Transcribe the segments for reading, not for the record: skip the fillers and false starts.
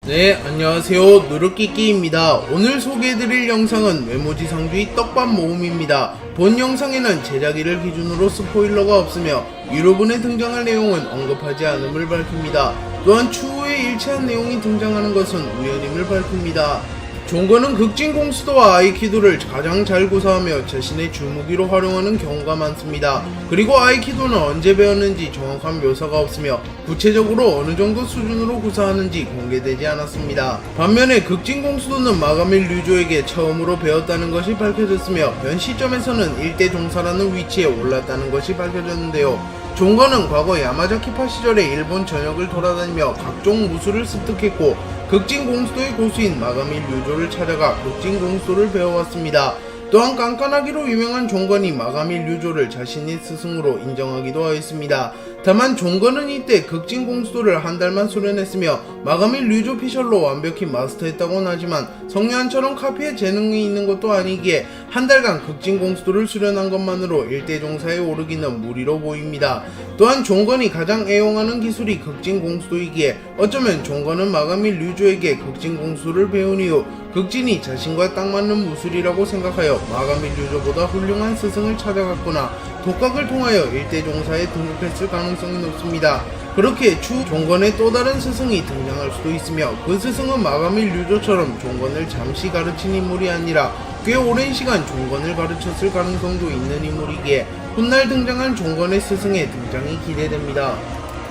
네, 안녕하세요. 누르끼끼입니다. 오늘 소개해드릴 영상은 외모지상주의 떡밥 모음입니다. 본 영상에는 제작일을 기준으로 스포일러가 없으며 유료분에 등장할 내용은 언급하지 않음을 밝힙니다. 또한 추후에 일치한 내용이 등장하는 것은 우연임을 밝힙니다. 종건은 극진 공수도와 아이키도를 가장 잘 구사하며 자신의 주무기로 활용하는 경우가 많습니다. 그리고 아이키도는 언제 배웠는지 정확한 묘사가 없으며 구체적으로 어느 정도 수준으로 구사하는지 공개되지 않았습니다. 반면에 극진 공수도는 마가밀 류조에게 처음으로 배웠다는 것이 밝혀졌으며 현 시점에서는 1대 종사라는 위치에 올랐다는 것이 밝혀졌는데요. 종건은 과거 야마자키파 시절에 일본 전역을 돌아다니며 각종 무술을 습득했고 극진 공수도의 고수인 마가밀 류조를 찾아가 극진 공수도를 배워왔습니다. 또한 깐깐하기로 유명한 종건이 마가밀 류조를 자신의 스승으로 인정하기도 하였습니다. 다만 종건은 이때 극진 공수도를 한 달만 수련했으며 마가밀 류조 피셜로 완벽히 마스터했다고는 하지만 성유한처럼 카피에 재능이 있는 것도 아니기에 한 달간 극진 공수도를 수련한 것만으로 1대 종사에 오르기는 무리로 보입니다. 또한 종건이 가장 애용하는 기술이 극진 공수도이기에 어쩌면 종건은 마가밀 류조에게 극진 공수를 배운 이후 극진이 자신과 딱 맞는 무술이라고 생각하여 마가밀 류조보다 훌륭한 스승을 찾아갔거나 독학을 통하여 1대 종사에 등극했을 가능성이 높습니다. 그렇게 추 종건의 또 다른 스승이 등장할 수도 있으며 그 스승은 마가밀 류조처럼 종건을 잠시 가르친 인물이 아니라 꽤 오랜 시간 종건을 가르쳤을 가능성도 있는 인물이기에 훗날 등장한 종건의 스승의 등장이 기대됩니다.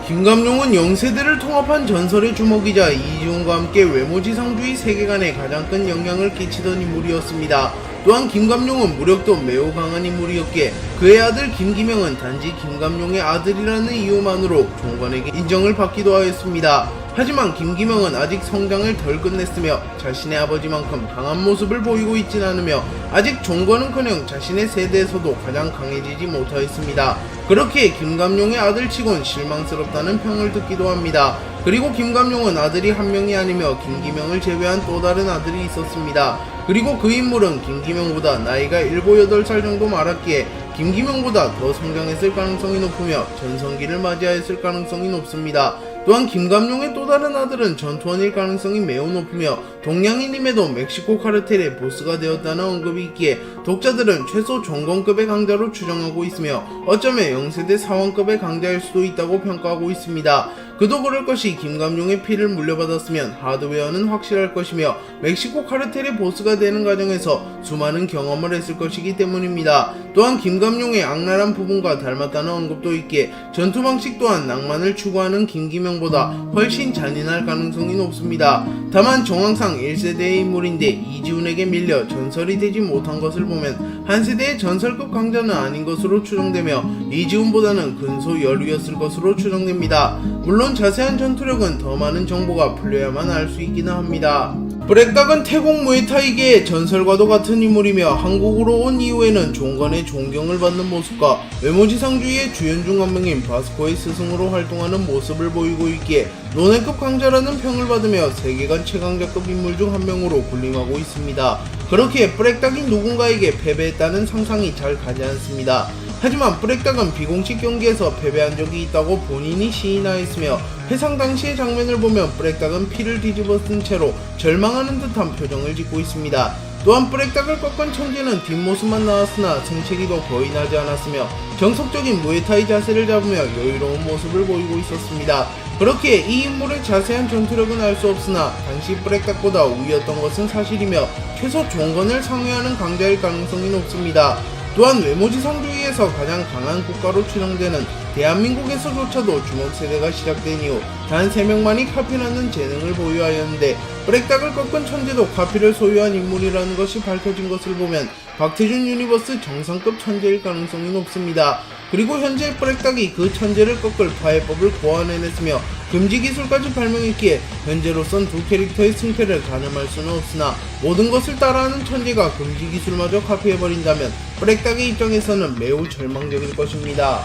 김감룡은 영세대를 통합한 전설의 주먹이자 이지훈과 함께 외모지상주의 세계관에 가장 큰 영향을 끼치던 인물이었습니다. 또한 김감룡은 무력도 매우 강한 인물이었기에 그의 아들 김기명은 단지 김감룡의 아들이라는 이유만으로 종건에게 인정을 받기도 하였습니다. 하지만 김기명은 아직 성장을 덜 끝냈으며 자신의 아버지만큼 강한 모습을 보이고 있진 않으며 아직 종건은커녕 자신의 세대에서도 가장 강해지지 못하였습니다. 그렇게 김감룡의 아들치곤 실망스럽다는 평을 듣기도 합니다. 그리고 김감룡은 아들이 한 명이 아니며 김기명을 제외한 또 다른 아들이 있었습니다. 그리고 그 인물은 김기명보다 나이가 7, 8살 정도 많았기에 김기명보다 더 성장했을 가능성이 높으며 전성기를 맞이하였을 가능성이 높습니다. 또한 김감룡의 또 다른 아들은 전투원일 가능성이 매우 높으며 동양인임에도 멕시코 카르텔의 보스가 되었다는 언급이 있기에 독자들은 최소 종건급의 강자로 추정하고 있으며 어쩌면 영세대 사원급의 강자일 수도 있다고 평가하고 있습니다. 그도 그럴 것이 김감룡의 피를 물려받았으면 하드웨어는 확실할 것이며 멕시코 카르텔의 보스가 되는 과정에서 수많은 경험을 했을 것이기 때문입니다. 또한 김감룡의 악랄한 부분과 닮았다는 언급도 있기에 전투 방식 또한 낭만을 추구하는 김기명보다 훨씬 잔인할 가능성이 높습니다. 다만 정황상 1세대의 인물인데 이지훈에게 밀려 전설이 되지 못한 것을 보면 한 세대의 전설급 강자는 아닌 것으로 추정되며 이지훈보다는 근소 여류였을 것으로 추정됩니다. 물론 자세한 전투력은 더 많은 정보가 풀려야만 알 수 있기는 합니다. 브렉닥은 태국 무에타이계의 전설과도 같은 인물이며 한국으로 온 이후에는 종건의 존경을 받는 모습과 외모지상주의의 주연 중 한 명인 바스코의 스승으로 활동하는 모습을 보이고 있기에 논외급 강자라는 평을 받으며 세계관 최강자급 인물 중 한 명으로 군림하고 있습니다. 그렇기에 브렉닥이 누군가에게 패배했다는 상상이 잘 가지 않습니다. 하지만 브렉닥은 비공식 경기에서 패배한 적이 있다고 본인이 시인하였으며 회상 당시의 장면을 보면 브렉닥은 피를 뒤집어 쓴 채로 절망하는 듯한 표정을 짓고 있습니다. 또한 브렉닥을 꺾은 천재는 뒷모습만 나왔으나 생채기도 거의 나지 않았으며 정석적인 무에타이 자세를 잡으며 여유로운 모습을 보이고 있었습니다. 그렇기에 이 인물의 자세한 전투력은 알 수 없으나 당시 브렉닥보다 우위였던 것은 사실이며 최소 종건을 상회하는 강자일 가능성이 높습니다. 또한 외모지상주의에서 가장 강한 국가로 추정되는 대한민국에서조차도 주먹세대가 시작된 이후 단 3명만이 카피라는 재능을 보유하였는데 브렉닥을 꺾은 천재도 카피를 소유한 인물이라는 것이 밝혀진 것을 보면 박태준 유니버스 정상급 천재일 가능성이 높습니다. 그리고 현재 브렉닥이 그 천재를 꺾을 파해법을 고안해냈으며 금지기술까지 발명했기에 현재로선 두 캐릭터의 승패를 가늠할 수는 없으나 모든 것을 따라하는 천재가 금지기술마저 카피해버린다면 브렉닥의 입장에서는 매우 절망적일 것입니다.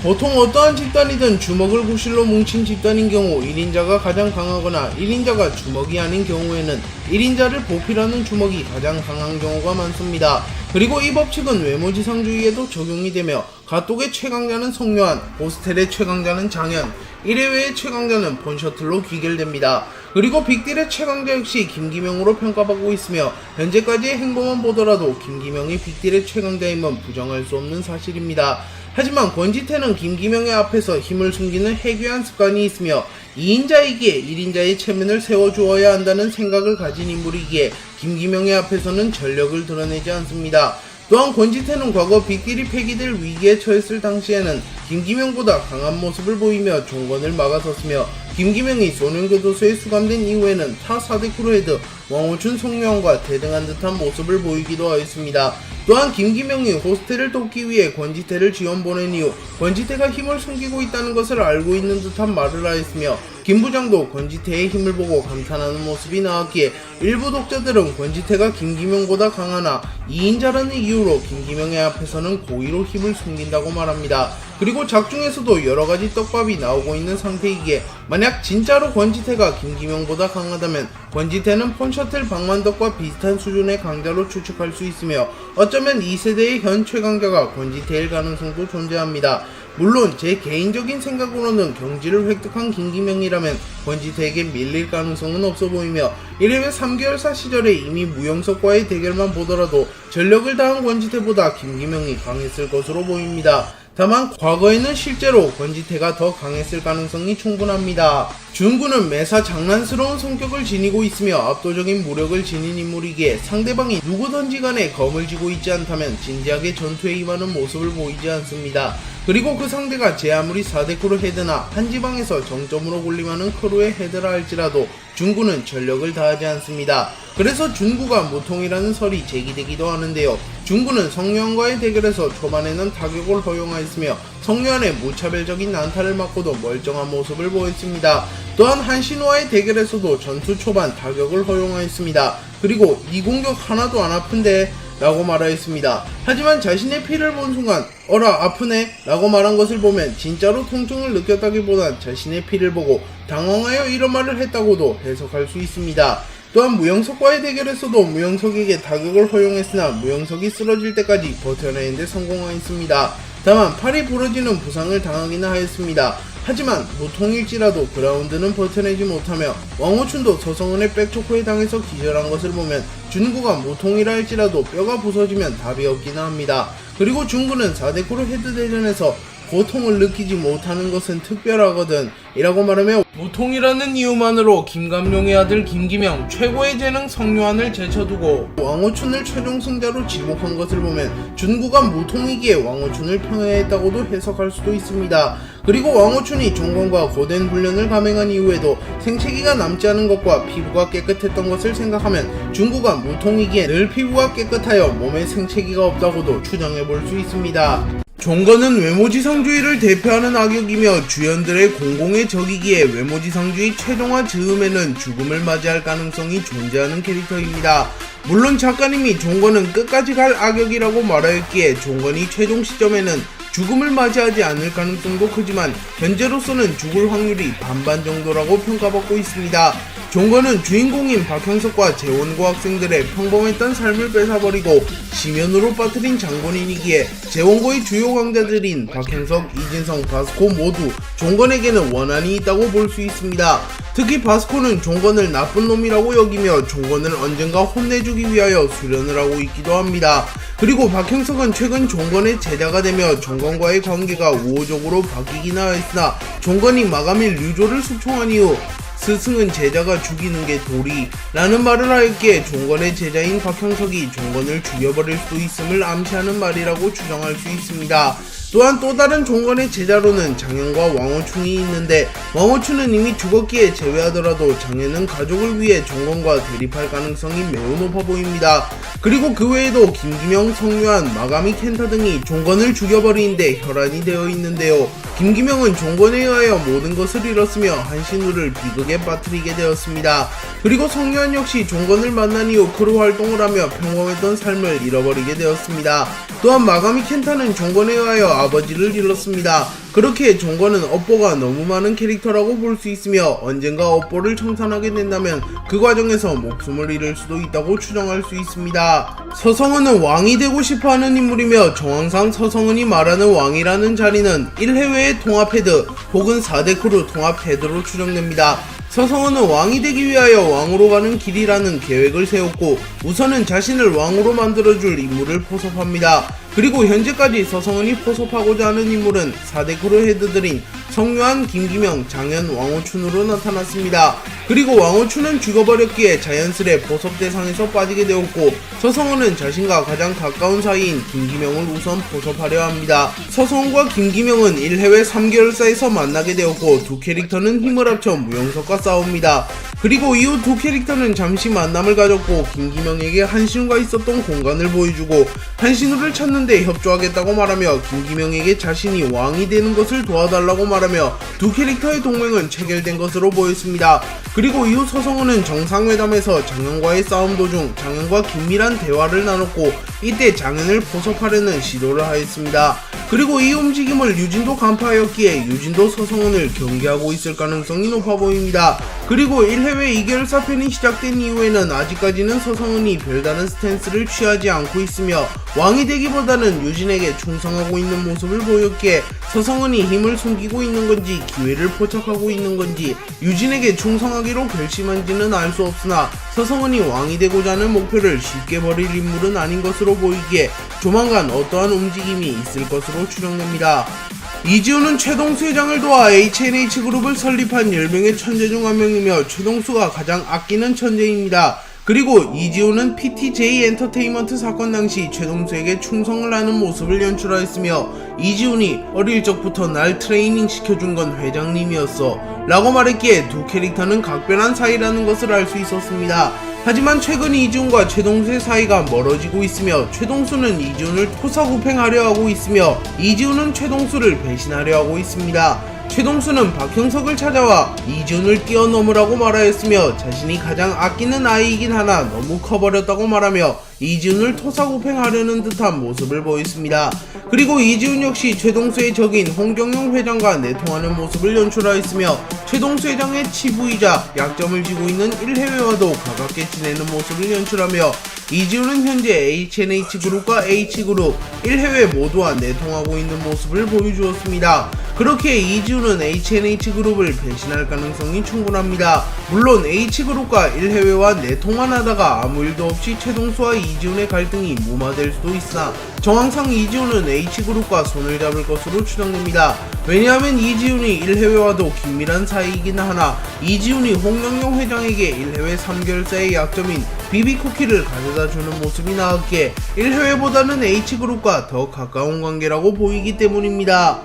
보통 어떠한 집단이든 주먹을 구실로 뭉친 집단인 경우 1인자가 가장 강하거나 1인자가 주먹이 아닌 경우에는 1인자를 보필하는 주먹이 가장 강한 경우가 많습니다. 그리고 이 법칙은 외모지상주의에도 적용이 되며 가똑의 최강자는 성요한, 호스텔의 최강자는 장현, 1회외의 최강자는 폰셔틀로 귀결됩니다. 그리고 빅딜의 최강자 역시 김기명으로 평가받고 있으며 현재까지의 행보만 보더라도 김기명이 빅딜의 최강자임은 부정할 수 없는 사실입니다. 하지만 권지태는 김기명의 앞에서 힘을 숨기는 해괴한 습관이 있으며 2인자이기에 1인자의 체면을 세워주어야 한다는 생각을 가진 인물이기에 김기명의 앞에서는 전력을 드러내지 않습니다. 또한 권지태는 과거 빅딜이 폐기될 위기에 처했을 당시에는 김기명보다 강한 모습을 보이며 종건을 막아섰으며 김기명이 소년교도소에 수감된 이후에는 타 4대 크루헤드 왕호춘 송유환과 대등한 듯한 모습을 보이기도 하였습니다. 또한 김기명이 호스텔을 돕기 위해 권지태를 지원 보낸 이후 권지태가 힘을 숨기고 있다는 것을 알고 있는 듯한 말을 하였으며 김 부장도 권지태의 힘을 보고 감탄하는 모습이 나왔기에 일부 독자들은 권지태가 김기명보다 강하나 2인자라는 이유로 김기명의 앞에서는 고의로 힘을 숨긴다고 말합니다. 그리고 작중에서도 여러가지 떡밥이 나오고 있는 상태이기에 만약 진짜로 권지태가 김기명보다 강하다면 권지태는 폰셔틀 박만덕과 비슷한 수준의 강자로 추측할 수 있으며 어쩌면 2세대의 현 최강자가 권지태일 가능성도 존재합니다. 물론 제 개인적인 생각으로는 경지를 획득한 김기명이라면 권지태에게 밀릴 가능성은 없어 보이며 이래면 3개월사 시절에 이미 무영석과의 대결만 보더라도 전력을 다한 권지태보다 김기명이 강했을 것으로 보입니다. 다만 과거에는 실제로 권지태가 더 강했을 가능성이 충분합니다. 준구는 매사 장난스러운 성격을 지니고 있으며 압도적인 무력을 지닌 인물이기에 상대방이 누구든지 간에 검을 쥐고 있지 않다면 진지하게 전투에 임하는 모습을 보이지 않습니다. 그리고 그 상대가 제 아무리 4대 크루 헤드나 한 지방에서 정점으로 군림하는 크루의 헤드라 할지라도 준구는 전력을 다하지 않습니다. 그래서 준구가 무통이라는 설이 제기되기도 하는데요. 준구는 성유환과의 대결에서 초반에는 타격을 허용하였으며 성유환의 무차별적인 난타를 맞고도 멀쩡한 모습을 보였습니다. 또한 한신호와의 대결에서도 전투 초반 타격을 허용하였습니다. 그리고 이 공격 하나도 안 아픈데? 라고 말하였습니다. 하지만 자신의 피를 본 순간 어라 아프네? 라고 말한 것을 보면 진짜로 통증을 느꼈다기보단 자신의 피를 보고 당황하여 이런 말을 했다고도 해석할 수 있습니다. 또한 무영석과의 대결에서도 무영석에게 타격을 허용했으나 무영석이 쓰러질 때까지 버텨내는데 성공하였습니다. 다만 팔이 부러지는 부상을 당하기는 하였습니다. 하지만 무통일지라도 그라운드는 버텨내지 못하며 왕호춘도 서성은의 백초코에 당해서 기절한 것을 보면 준구가 무통이라 할지라도 뼈가 부서지면 답이 없기는 합니다. 그리고 준구는 4대 크루 헤드 대전에서 고통을 느끼지 못하는 것은 특별하거든 이라고 말하며 무통이라는 이유만으로 김감룡의 아들 김기명, 최고의 재능 성유환을 제쳐두고 왕호춘을 최종 승자로 지목한 것을 보면 준구가 무통이기에 왕호춘을 평해했다고도 해석할 수도 있습니다. 그리고 왕호춘이 종건과 고된 훈련을 감행한 이후에도 생채기가 남지 않은 것과 피부가 깨끗했던 것을 생각하면 준구가 무통이기에 늘 피부가 깨끗하여 몸에 생채기가 없다고도 추정해볼 수 있습니다. 종건은 외모지상주의를 대표하는 악역이며 주연들의 공공의 적이기에 외모지상주의 최종화 즈음에는 죽음을 맞이할 가능성이 존재하는 캐릭터입니다. 물론 작가님이 종건은 끝까지 갈 악역이라고 말하였기에 종건이 최종 시점에는 죽음을 맞이하지 않을 가능성도 크지만 현재로서는 죽을 확률이 반반 정도라고 평가받고 있습니다. 종건은 주인공인 박형석과 재원고 학생들의 평범했던 삶을 뺏어버리고 심연으로 빠뜨린 장본인이기에 재원고의 주요 강자들인 박형석, 이진성, 바스코 모두 종건에게는 원한이 있다고 볼 수 있습니다. 특히 바스코는 종건을 나쁜 놈이라고 여기며 종건을 언젠가 혼내주기 위하여 수련을 하고 있기도 합니다. 그리고 박형석은 최근 종건의 제자가 되며 종건과의 관계가 우호적으로 바뀌긴 하였으나 종건이 마감일 류조를 숙청한 이후 스승은 제자가 죽이는 게 도리라는 말을 하였기에 종건의 제자인 박형석이 종건을 죽여버릴 수도 있음을 암시하는 말이라고 추정할 수 있습니다. 또한 또 다른 종건의 제자로는 장현과 왕호춘이 있는데 왕호춘은 이미 죽었기에 제외하더라도 장현은 가족을 위해 종건과 대립할 가능성이 매우 높아 보입니다. 그리고 그 외에도 김기명, 성유환, 마가미 켄타 등이 종건을 죽여버리는데 혈안이 되어 있는데요. 김기명은 종건에 의하여 모든 것을 잃었으며 한신우를 비극에 빠뜨리게 되었습니다. 그리고 성유환 역시 종건을 만난 이후 크루 활동을 하며 평범했던 삶을 잃어버리게 되었습니다. 또한 마가미 켄타는 종건에 의하여 아버지를 잃었습니다. 그렇게 종건은 업보가 너무 많은 캐릭터라고 볼 수 있으며 언젠가 업보를 청산하게 된다면 그 과정에서 목숨을 잃을 수도 있다고 추정할 수 있습니다. 서성은은 왕이 되고 싶어하는 인물이며 정황상 서성은이 말하는 왕이라는 자리는 1해외의 통합 헤드 혹은 4대 크루 통합 헤드로 추정됩니다. 서성은은 왕이 되기 위하여 왕으로 가는 길이라는 계획을 세웠고 우선은 자신을 왕으로 만들어줄 인물을 포섭합니다. 그리고 현재까지 서성은이 포섭하고자 하는 인물은 4대 크루 헤드들인 성유한, 김기명, 장현, 왕호춘으로 나타났습니다. 그리고 왕호춘은 죽어버렸기에 자연스레 포섭 대상에서 빠지게 되었고 서성은은 자신과 가장 가까운 사이인 김기명을 우선 포섭하려 합니다. 서성은과 김기명은 1회회 3개월사에서 만나게 되었고 두 캐릭터는 힘을 합쳐 무용석과 싸웁니다. 그리고 이후 두 캐릭터는 잠시 만남을 가졌고 김기명에게 한신우가 있었던 공간을 보여주고 한신우를 찾는데 협조하겠다고 말하며 김기명에게 자신이 왕이 되는 것을 도와달라고 말하며 두 캐릭터의 동맹은 체결된 것으로 보였습니다. 그리고 이후 서성은은 정상회담에서 장현과의 싸움 도중 장현과 긴밀한 대화를 나눴고 이때 장현을 포섭하려는 시도를 하였습니다. 그리고 이 움직임을 유진도 간파하였기에 유진도 서성은을 경계하고 있을 가능성이 높아 보입니다. 그리고 1회회 2개월사 편이 시작된 이후에는 아직까지는 서성은이 별다른 스탠스를 취하지 않고 있으며 왕이 되기보다는 유진에게 충성하고 있는 모습을 보였기에 서성은이 힘을 숨기고 있는 건지 기회를 포착하고 있는 건지 유진에게 충성하기로 결심한지는 알 수 없으나 서성은이 왕이 되고자 하는 목표를 쉽게 버릴 인물은 아닌 것으로 보이기에 조만간 어떠한 움직임이 있을 것으로 추정됩니다. 이지훈은 최동수 회장을 도와 HNH그룹을 설립한 10명의 천재 중 한 명이며 최동수가 가장 아끼는 천재입니다. 그리고 이지훈은 PTJ 엔터테인먼트 사건 당시 최동수에게 충성을 하는 모습을 연출하였으며 이지훈이 어릴 적부터 날 트레이닝 시켜준 건 회장님이었어 라고 말했기에 두 캐릭터는 각별한 사이라는 것을 알 수 있었습니다. 하지만 최근 이지훈과 최동수의 사이가 멀어지고 있으며 최동수는 이지훈을 토사구팽하려 하고 있으며 이지훈은 최동수를 배신하려 하고 있습니다. 최동수는 박형석을 찾아와 이지훈을 뛰어넘으라고 말하였으며 자신이 가장 아끼는 아이이긴 하나 너무 커버렸다고 말하며 이지훈을 토사구팽하려는 듯한 모습을 보였습니다. 그리고 이지훈 역시 최동수의 적인 홍경영 회장과 내통하는 모습을 연출하였으며 최동수 회장의 치부이자 약점을 쥐고 있는 1회회와도 가깝게 지내는 모습을 연출하며 이지훈은 현재 HNH그룹과 H그룹 1회회 모두와 내통하고 있는 모습을 보여주었습니다. 그렇게 이지훈은 HNH그룹을 배신할 가능성이 충분합니다. 물론 H그룹과 1회회와 내통만 하다가 아무 일도 없이 최동수와 이지훈의 갈등이 무마될 수도 있으나 정황상 이지훈은 H그룹과 손을 잡을 것으로 추정됩니다. 왜냐하면 이지훈이 1회회와도 긴밀한 사이이긴 하나 이지훈이 홍영영 회장에게 1회회 3개월사의 약점인 비비쿠키를 가져다 주는 모습이 나왔기에 1회회보다는 H그룹과 더 가까운 관계라고 보이기 때문입니다.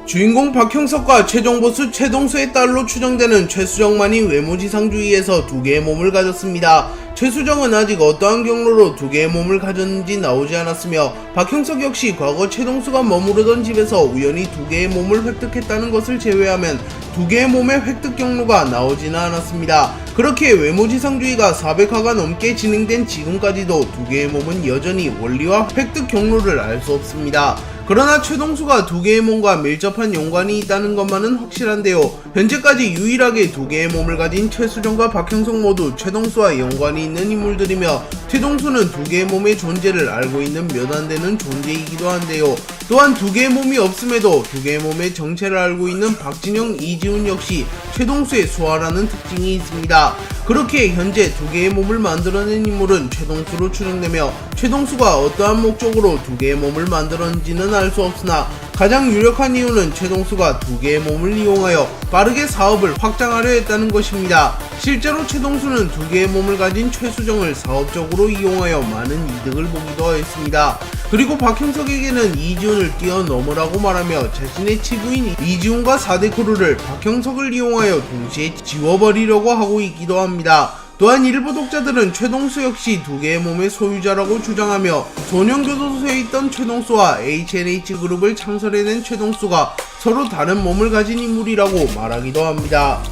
주인공 박형석과 최종보스 최동수의 딸로 추정되는 최수정만이 외모지상주의에서 두 개의 몸을 가졌습니다. 최수정은 아직 어떠한 경로로 두 개의 몸을 가졌는지 나오지 않았으며 박형석 역시 과거 최동수가 머무르던 집에서 우연히 두 개의 몸을 획득했다는 것을 제외하면 두 개의 몸의 획득 경로가 나오지는 않았습니다. 그렇게 외모지상주의가 400화가 넘게 진행된 지금까지도 두 개의 몸은 여전히 원리와 획득 경로를 알 수 없습니다. 그러나 최동수가 두 개의 몸과 밀접한 연관이 있다는 것만은 확실한데요. 현재까지 유일하게 두 개의 몸을 가진 최수정과 박형석 모두 최동수와 연관이 있는 인물들이며 최동수는 두 개의 몸의 존재를 알고 있는 몇 안 되는 존재이기도 한데요. 또한 두 개의 몸이 없음에도 두 개의 몸의 정체를 알고 있는 박진영, 이지훈 역시 최동수의 수하라는 특징이 있습니다. 그렇게 현재 두 개의 몸을 만들어낸 인물은 최동수로 추정되며 최동수가 어떠한 목적으로 두 개의 몸을 만들었는지는 알 수 없으나 가장 유력한 이유는 최동수가 두 개의 몸을 이용하여 빠르게 사업을 확장하려 했다는 것입니다. 실제로 최동수는 두 개의 몸을 가진 최수정을 사업적으로 이용하여 많은 이득을 보기도 하였습니다. 그리고 박형석에게는 이지훈을 뛰어넘으라고 말하며 자신의 치부인 이지훈과 4대 크루를 박형석을 이용하여 동시에 지워버리려고 하고 있기도 합니다. 또한 일부 독자들은 최동수 역시 두 개의 몸의 소유자라고 주장하며 소년교도소에 있던 최동수와 HNH그룹을 창설해낸 최동수가 서로 다른 몸을 가진 인물이라고 말하기도 합니다.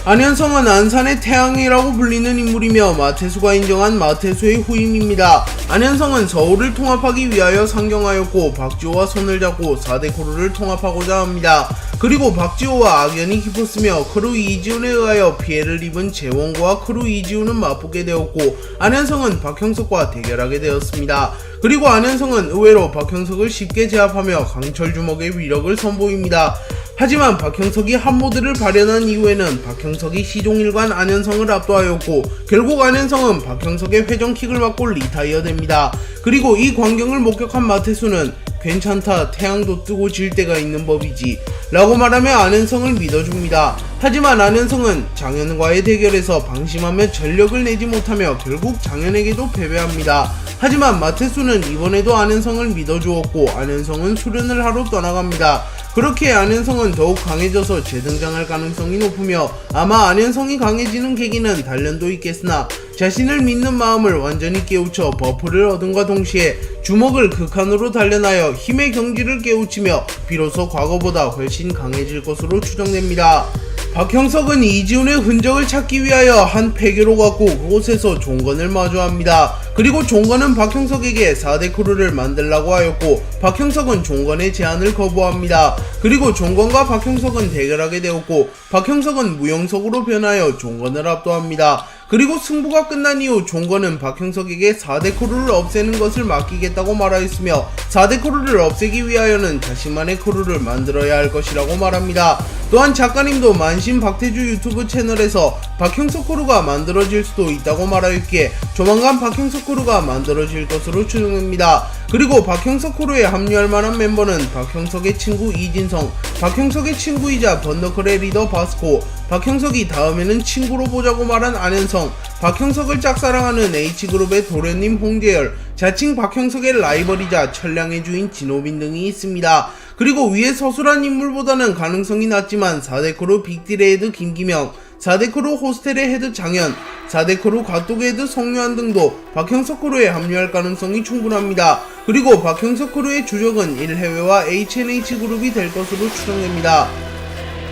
안현성은 안산의 태양이라고 불리는 인물이며 마태수가 인정한 마태수의 후임입니다. 안현성은 서울을 통합하기 위하여 상경하였고 박지호와 손을 잡고 4대 크루를 통합하고자 합니다. 그리고 박지호와 악연이 깊었으며 크루 이지훈에 의하여 피해를 입은 재원과 크루 이지훈은 맞붙게 되었고 안현성은 박형석과 대결하게 되었습니다. 그리고 안현성은 의외로 박형석을 쉽게 제압하며 강철 주먹의 위력을 선보입니다. 하지만 박형석이 한모드를 발현한 이후에는 박형석이 시종일관 안현성을 압도하였고 결국 안현성은 박형석의 회전킥을 맞고 리타이어 됩니다. 그리고 이 광경을 목격한 마태수는 괜찮다, 태양도 뜨고 질 때가 있는 법이지 라고 말하며 안현성을 믿어줍니다. 하지만 안현성은 장현과의 대결에서 방심하며 전력을 내지 못하며 결국 장현에게도 패배합니다. 하지만 마태수는 이번에도 안현성을 믿어주었고 안현성은 수련을 하러 떠나갑니다. 그렇게 안현성은 더욱 강해져서 재등장할 가능성이 높으며 아마 안현성이 강해지는 계기는 단련도 있겠으나 자신을 믿는 마음을 완전히 깨우쳐 버프를 얻음과 동시에 주먹을 극한으로 단련하여 힘의 경지를 깨우치며 비로소 과거보다 훨씬 강해질 것으로 추정됩니다. 박형석은 이지훈의 흔적을 찾기 위하여 한 폐교로 갔고 그곳에서 종건을 마주합니다. 그리고 종건은 박형석에게 4대 크루를 만들라고 하였고 박형석은 종건의 제안을 거부합니다. 그리고 종건과 박형석은 대결하게 되었고 박형석은 무영석으로 변하여 종건을 압도합니다. 그리고 승부가 끝난 이후 종건은 박형석에게 4대 크루를 없애는 것을 맡기겠다고 말하였으며 4대 크루를 없애기 위하여는 자신만의 크루를 만들어야 할 것이라고 말합니다. 또한 작가님도 만신 박태주 유튜브 채널에서 박형석 크루가 만들어질 수도 있다고 말하였기에 조만간 박형석 크루가 만들어질 것으로 추정됩니다. 그리고 박형석 크루에 합류할 만한 멤버는 박형석의 친구 이진성, 박형석의 친구이자 번더클의 리더 바스코, 박형석이 다음에는 친구로 보자고 말한 안현성, 박형석을 짝사랑하는 H그룹의 도련님 홍재열, 자칭 박형석의 라이벌이자 천량의 주인 진호빈 등이 있습니다. 그리고 위에 서술한 인물보다는 가능성이 낮지만 4대 크루 빅딜의 헤드 김기명, 4대 크루 호스텔의 헤드 장현, 4대 크루 갓도그 헤드 송유한 등도 박형석 크루에 합류할 가능성이 충분합니다. 그리고 박형석 크루의 주력은 1해외와 HNH그룹이 될 것으로 추정됩니다.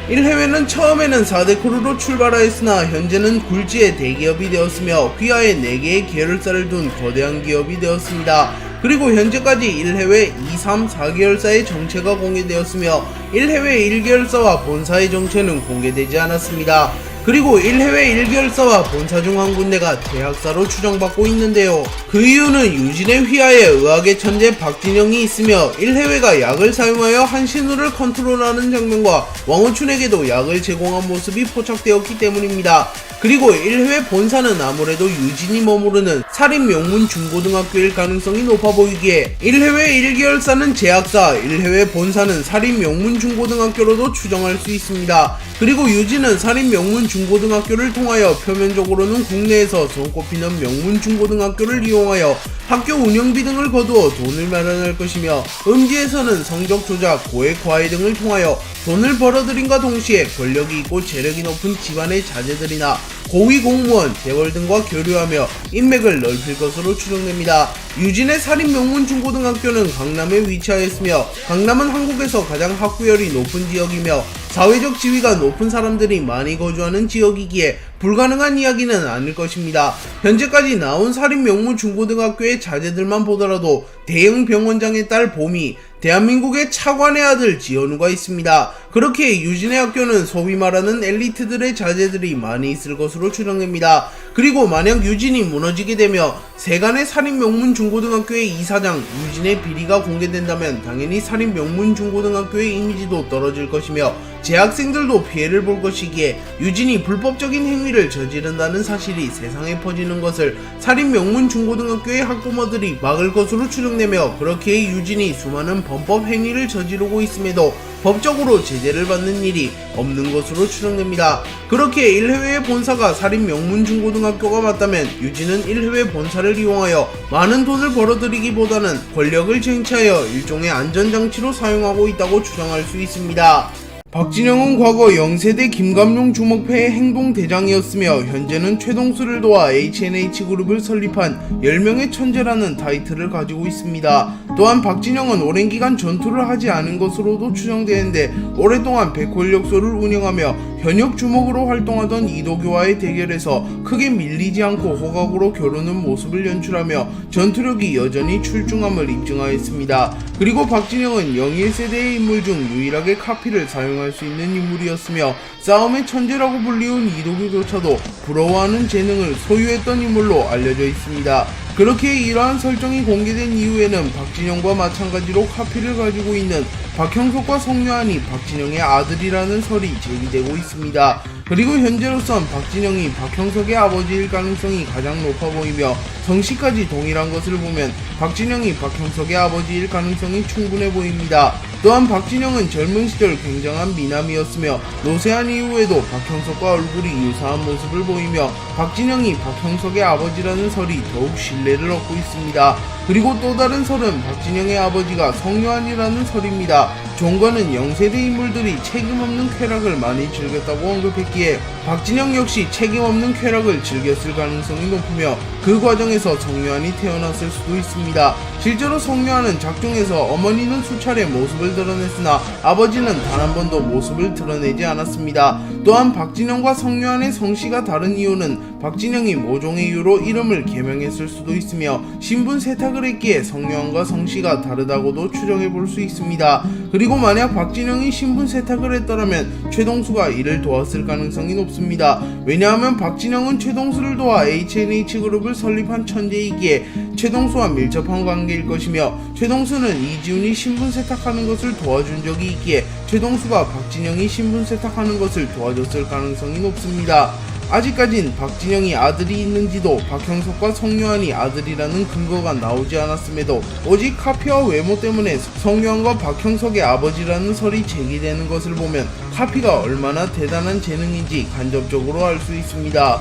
1해외는 처음에는 4대 크루로 출발하였으나 현재는 굴지의 대기업이 되었으며 휘하에 4개의 계열사를 둔 거대한 기업이 되었습니다. 그리고 현재까지 1해외 2, 3, 4계열사의 정체가 공개되었으며 1해외 1계열사와 본사의 정체는 공개되지 않았습니다. 그리고 1해외 1계열사와 본사 중 한 군데가 대학사로 추정받고 있는데요. 그 이유는 유진의 휘하에 의학의 천재 박진영이 있으며 1해외가 약을 사용하여 한신우를 컨트롤하는 장면과 왕호춘에게도 약을 제공한 모습이 포착되었기 때문입니다. 그리고 1해외 본사는 아무래도 유진이 머무르는 살인 명문 중고등학교일 가능성이 높아 보이기에 1해외 1계열사는 제약사, 1해외 본사는 살인 명문 중고등학교로도 추정할 수 있습니다. 그리고 유진은 살인 명문 중고등학교를 통하여 표면적으로는 국내에서 손꼽히는 명문 중고등학교를 이용하여 학교 운영비 등을 거두어 돈을 마련할 것이며 음지에서는 성적 조작, 고액 과외 등을 통하여 돈을 벌어들인과 동시에 권력이 있고 재력이 높은 집안의 자제들이나 고위 공무원, 재벌 등과 교류하며 인맥을 넓힐 것으로 추정됩니다. 유진의 살인 명문 중고등학교는 강남에 위치하였으며 강남은 한국에서 가장 학구열이 높은 지역이며 사회적 지위가 높은 사람들이 많이 거주하는 지역이기에 불가능한 이야기는 아닐 것입니다. 현재까지 나온 살인 명문 중고등학교의 자제들만 보더라도 대형 병원장의 딸 봄이, 대한민국의 차관의 아들 지현우가 있습니다. 그렇게 유진의 학교는 소위 말하는 엘리트들의 자제들이 많이 있을 것으로 추정됩니다. 그리고 만약 유진이 무너지게 되며 세간의 살인 명문 중고등학교의 이사장 유진의 비리가 공개된다면 당연히 살인 명문 중고등학교의 이미지도 떨어질 것이며 재학생들도 피해를 볼 것이기에 유진이 불법적인 행위를 저지른다는 사실이 세상에 퍼지는 것을 살인 명문 중고등학교의 학부모들이 막을 것으로 추정되며 그렇게 유진이 수많은 범법 행위를 저지르고 있음에도 법적으로 제재를 받는 일이 없는 것으로 추정됩니다. 그렇게 1해외의 본사가 살인 명문 중고등학교가 맞다면 유진은 1해외 본사를 이용하여 많은 돈을 벌어들이기보다는 권력을 쟁취하여 일종의 안전장치로 사용하고 있다고 추정할 수 있습니다. 박진영은 과거 영세대 김감룡 주먹패의 행동대장이었으며 현재는 최동수를 도와 HNH그룹을 설립한 10명의 천재라는 타이틀을 가지고 있습니다. 또한 박진영은 오랜 기간 전투를 하지 않은 것으로도 추정되는데 오랫동안 백호인력소를 운영하며 현역 주먹으로 활동하던 이도규와의 대결에서 크게 밀리지 않고 호각으로 겨루는 모습을 연출하며 전투력이 여전히 출중함을 입증하였습니다. 그리고 박진영은 영일 세대의 인물 중 유일하게 카피를 사용할 수 있는 인물이었으며 싸움의 천재라고 불리운 이도규조차도 부러워하는 재능을 소유했던 인물로 알려져 있습니다. 그렇게 이러한 설정이 공개된 이후에는 박진영과 마찬가지로 카피를 가지고 있는 박형석과 성유한이 박진영의 아들이라는 설이 제기되고 있습니다. 그리고 현재로선 박진영이 박형석의 아버지일 가능성이 가장 높아 보이며 성씨까지 동일한 것을 보면 박진영이 박형석의 아버지일 가능성이 충분해 보입니다. 또한 박진영은 젊은 시절 굉장한 미남이었으며 노쇠한 이후에도 박형석과 얼굴이 유사한 모습을 보이며 박진영이 박형석의 아버지라는 설이 더욱 신뢰를 얻고 있습니다. 그리고 또 다른 설은 박진영의 아버지가 성유한이라는 설입니다. 종거는 영세대 인물들이 책임없는 쾌락을 많이 즐겼다고 언급했기에 박진영 역시 책임없는 쾌락을 즐겼을 가능성이 높으며 그 과정에서 성유한이 태어났을 수도 있습니다. 실제로 성유한은 작중에서 어머니는 수차례 모습을 드러냈으나 아버지는 단 한 번도 모습을 드러내지 않았습니다. 또한 박진영과 성유한의 성씨가 다른 이유는 박진영이 모종의 이유로 이름을 개명했을 수도 있으며 신분 세탁을 했기에 성유한과 성씨가 다르다고도 추정해 볼 수 있습니다. 그리고 만약 박진영이 신분 세탁을 했더라면 최동수가 이를 도왔을 가능성이 높습니다. 왜냐하면 박진영은 최동수를 도와 H&H그룹을 설립한 천재이기에 최동수와 밀접한 관계일 것이며 최동수는 이지훈이 신분 세탁하는 것을 도와준 적이 있기에 최동수가 박진영이 신분 세탁하는 것을 도와줬을 가능성이 높습니다. 아직까진 박진영이 아들이 있는지도 박형석과 성유한이 아들이라는 근거가 나오지 않았음에도 오직 카피와 외모 때문에 성유한과 박형석의 아버지라는 설이 제기되는 것을 보면 카피가 얼마나 대단한 재능인지 간접적으로 알 수 있습니다.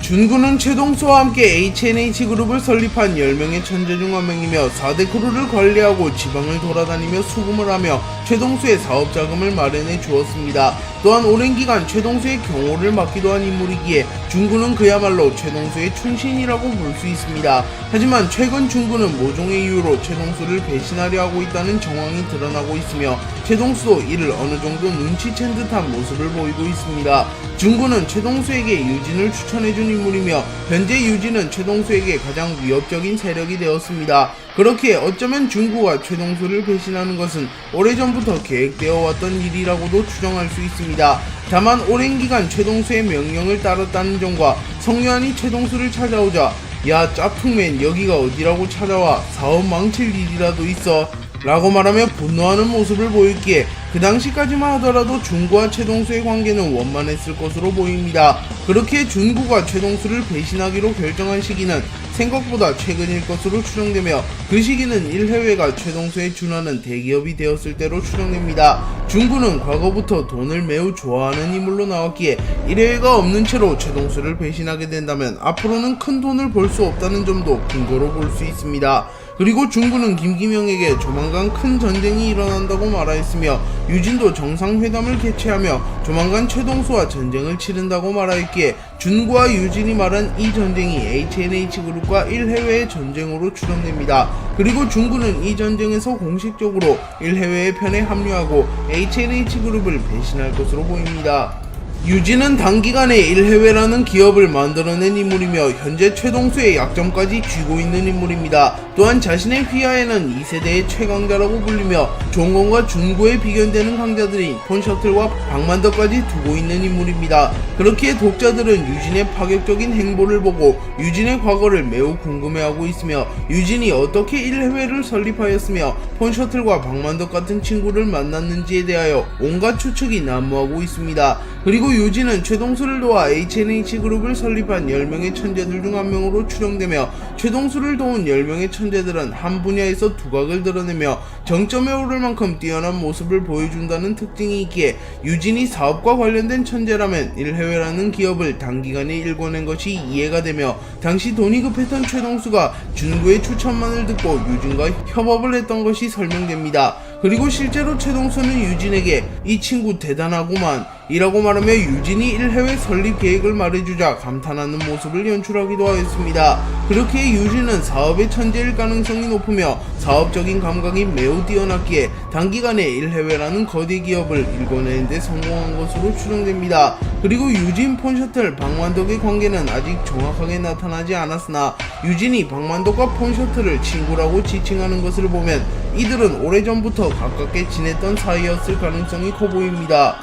준구는 최동수와 함께 H&H그룹을 설립한 10명의 천재 중 한 명이며 4대 크루를 관리하고 지방을 돌아다니며 수금을 하며 최동수의 사업 자금을 마련해 주었습니다. 또한 오랜 기간 최동수의 경호를 맡기도 한 인물이기에 준구는 그야말로 최동수의 충신이라고 볼 수 있습니다. 하지만 최근 준구는 모종의 이유로 최동수를 배신하려 하고 있다는 정황이 드러나고 있으며 최동수도 이를 어느 정도 눈치챈 듯한 모습을 보이고 있습니다. 준구는 최동수에게 유진을 추천해준 인물이며 현재 유진은 최동수에게 가장 위협적인 세력이 되었습니다. 그렇게 어쩌면 준구가 최동수를 배신하는 것은 오래전부터 계획되어 왔던 일이라고도 추정할 수 있습니다. 다만 오랜 기간 최동수의 명령을 따랐다는 점과 성유한이 최동수를 찾아오자 야 짭퉁맨 여기가 어디라고 찾아와 사업 망칠 일이라도 있어 라고 말하며 분노하는 모습을 보였기에 그 당시까지만 하더라도 준구와 최동수의 관계는 원만했을 것으로 보입니다. 그렇게 준구가 최동수를 배신하기로 결정한 시기는 생각보다 최근일 것으로 추정되며 그 시기는 1해외가 최동수에 준하는 대기업이 되었을 때로 추정됩니다. 준구는 과거부터 돈을 매우 좋아하는 인물로 나왔기에 1해외가 없는 채로 최동수를 배신하게 된다면 앞으로는 큰 돈을 벌 수 없다는 점도 근거로 볼 수 있습니다. 그리고 준구는 김기명에게 조만간 큰 전쟁이 일어난다고 말하였으며 유진도 정상회담을 개최하며 조만간 최동수와 전쟁을 치른다고 말하였기에 준구와 유진이 말한 이 전쟁이 H&H그룹과 1해외의 전쟁으로 추정됩니다. 그리고 준구는 이 전쟁에서 공식적으로 1해외의 편에 합류하고 H&H그룹을 배신할 것으로 보입니다. 유진은 단기간에 1해외라는 기업을 만들어낸 인물이며 현재 최동수의 약점까지 쥐고 있는 인물입니다. 또한 자신의 휘하에는 2세대의 최강자라고 불리며 종건과 준구에 비견되는 강자들인 폰셔틀과 박만덕까지 두고 있는 인물입니다. 그렇기에 독자들은 유진의 파격적인 행보를 보고 유진의 과거를 매우 궁금해하고 있으며 유진이 어떻게 1해외를 설립하였으며 폰셔틀과 박만덕 같은 친구를 만났는지에 대하여 온갖 추측이 난무하고 있습니다. 그리고 유진은 최동수를 도와 H&H그룹을 설립한 10명의 천재들 중 한 명으로 추정되며 최동수를 도운 10명의 천재들은 한 분야에서 두각을 드러내며 정점에 오를 만큼 뛰어난 모습을 보여준다는 특징이 있기에 유진이 사업과 관련된 천재라면 1해외라는 기업을 단기간에 일궈낸 것이 이해가 되며 당시 돈이 급했던 최동수가 준구의 추천만을 듣고 유진과 협업을 했던 것이 설명됩니다. 그리고 실제로 최동수는 유진에게 이 친구 대단하구만 이라고 말하며 유진이 1회회 설립 계획을 말해주자 감탄하는 모습을 연출하기도 하였습니다. 그렇게 유진은 사업의 천재일 가능성이 높으며 사업적인 감각이 매우 뛰어났기에 단기간에 1회회라는 거대 기업을 일궈내는 데 성공한 것으로 추정됩니다. 그리고 유진, 폰셔틀, 박만덕의 관계는 아직 정확하게 나타나지 않았으나 유진이 박만덕과 폰셔틀을 친구라고 지칭하는 것을 보면 이들은 오래전부터 가깝게 지냈던 사이였을 가능성이 커 보입니다.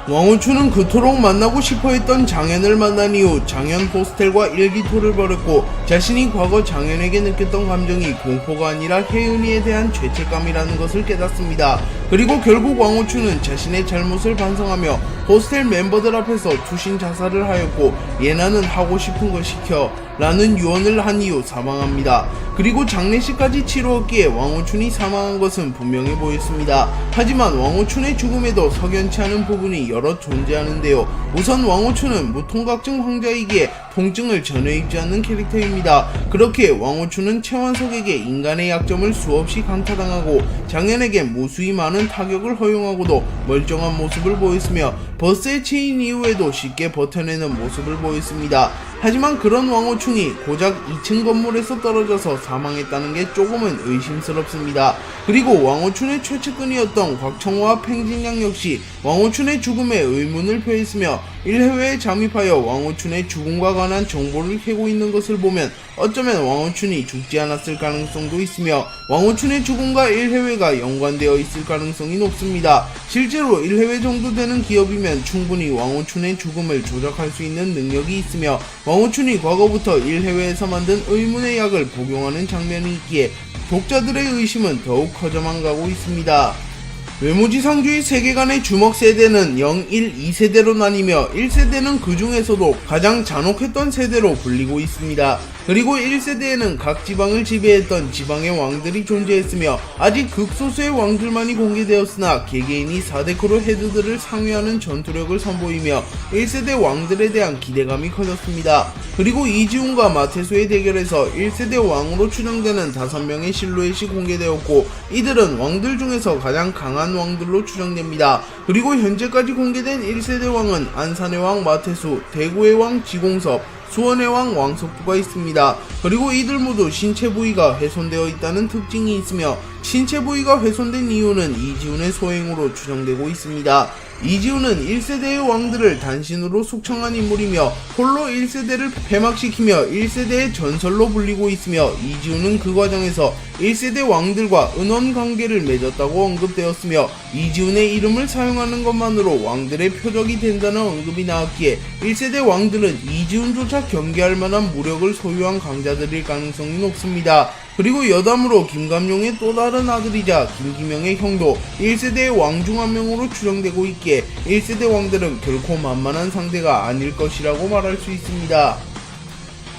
왕우추는 그토록 만나고 싶어했던 장현을 만난 이후 장현 호스텔과 일기토를 벌였고 자신이 과거 장현에게 느꼈던 감정이 공포가 아니라 혜은이에 대한 죄책감이라는 것을 깨닫습니다. 그리고 결국 왕우추는 자신의 잘못을 반성하며 호스텔 멤버들 앞에서 투신 자살을 하였고 예나는 하고 싶은 거 시켜 라는 유언을 한 이후 사망합니다. 그리고 장례식까지 치루었기에 왕우춘이 사망한 것은 분명해 보였습니다. 하지만 왕우춘의 죽음에도 석연치 않은 부분이 여러 존재하는데요. 우선 왕우춘은 무통각증 환자이기에 통증을 전혀 입지 않는 캐릭터입니다. 그렇게 왕우춘은 최완석에게 인간의 약점을 수없이 강타당하고 장현에게 무수히 많은 타격을 허용하고도 멀쩡한 모습을 보였으며 버스에 치인 이후에도 쉽게 버텨내는 모습을 보였습니다. 하지만 그런 왕우춘이 고작 2층 건물에서 떨어져서 사망했다는 게 조금은 의심스럽습니다. 그리고 왕우춘의 최측근이었던 곽청호와 팽진양 역시 왕우춘의 죽음에 의문을 표했으며 1회회에 잠입하여 왕우춘의 죽음과 관한 정보를 캐고 있는 것을 보면 어쩌면 왕우춘이 죽지 않았을 가능성도 있으며 왕우춘의 죽음과 1회회가 연관되어 있을 가능성이 높습니다. 실제로 1회회 정도 되는 기업이면 충분히 왕우춘의 죽음을 조작할 수 있는 능력이 있으며 왕우춘이 과거부터 1회회에서 만든 의문의 약을 복용하는 장면이 있기에 독자들의 의심은 더욱 커져만 가고 있습니다. 외모지상주의 세계관의 주먹 세대는 0, 1, 2세대로 나뉘며 1세대는 그 중에서도 가장 잔혹했던 세대로 불리고 있습니다. 그리고 1세대에는 각 지방을 지배했던 지방의 왕들이 존재했으며 아직 극소수의 왕들만이 공개되었으나 개개인이 4데크로 헤드들을 상회하는 전투력을 선보이며 1세대 왕들에 대한 기대감이 커졌습니다. 그리고 이지훈과 마태수의 대결에서 1세대 왕으로 추정되는 5명의 실루엣이 공개되었고 이들은 왕들 중에서 가장 강한 왕들로 추정됩니다. 그리고 현재까지 공개된 1세대 왕은 안산의 왕 마태수, 대구의 왕 지공섭, 수원의 왕 왕석부가 있습니다. 그리고 이들 모두 신체 부위가 훼손되어 있다는 특징이 있으며 신체 부위가 훼손된 이유는 이지훈의 소행으로 추정되고 있습니다. 이지훈은 1세대의 왕들을 단신으로 숙청한 인물이며 홀로 1세대를 폐막시키며 1세대의 전설로 불리고 있으며 이지훈은 그 과정에서 1세대 왕들과 은원관계를 맺었다고 언급되었으며 이지훈의 이름을 사용하는 것만으로 왕들의 표적이 된다는 언급이 나왔기에 1세대 왕들은 이지훈조차 경계할 만한 무력을 소유한 강자들일 가능성이 높습니다. 그리고 여담으로 김감룡의 또 다른 아들이자 김기명의 형도 1세대의 왕 중 한 명으로 추정되고 있기에 1세대 왕들은 결코 만만한 상대가 아닐 것이라고 말할 수 있습니다.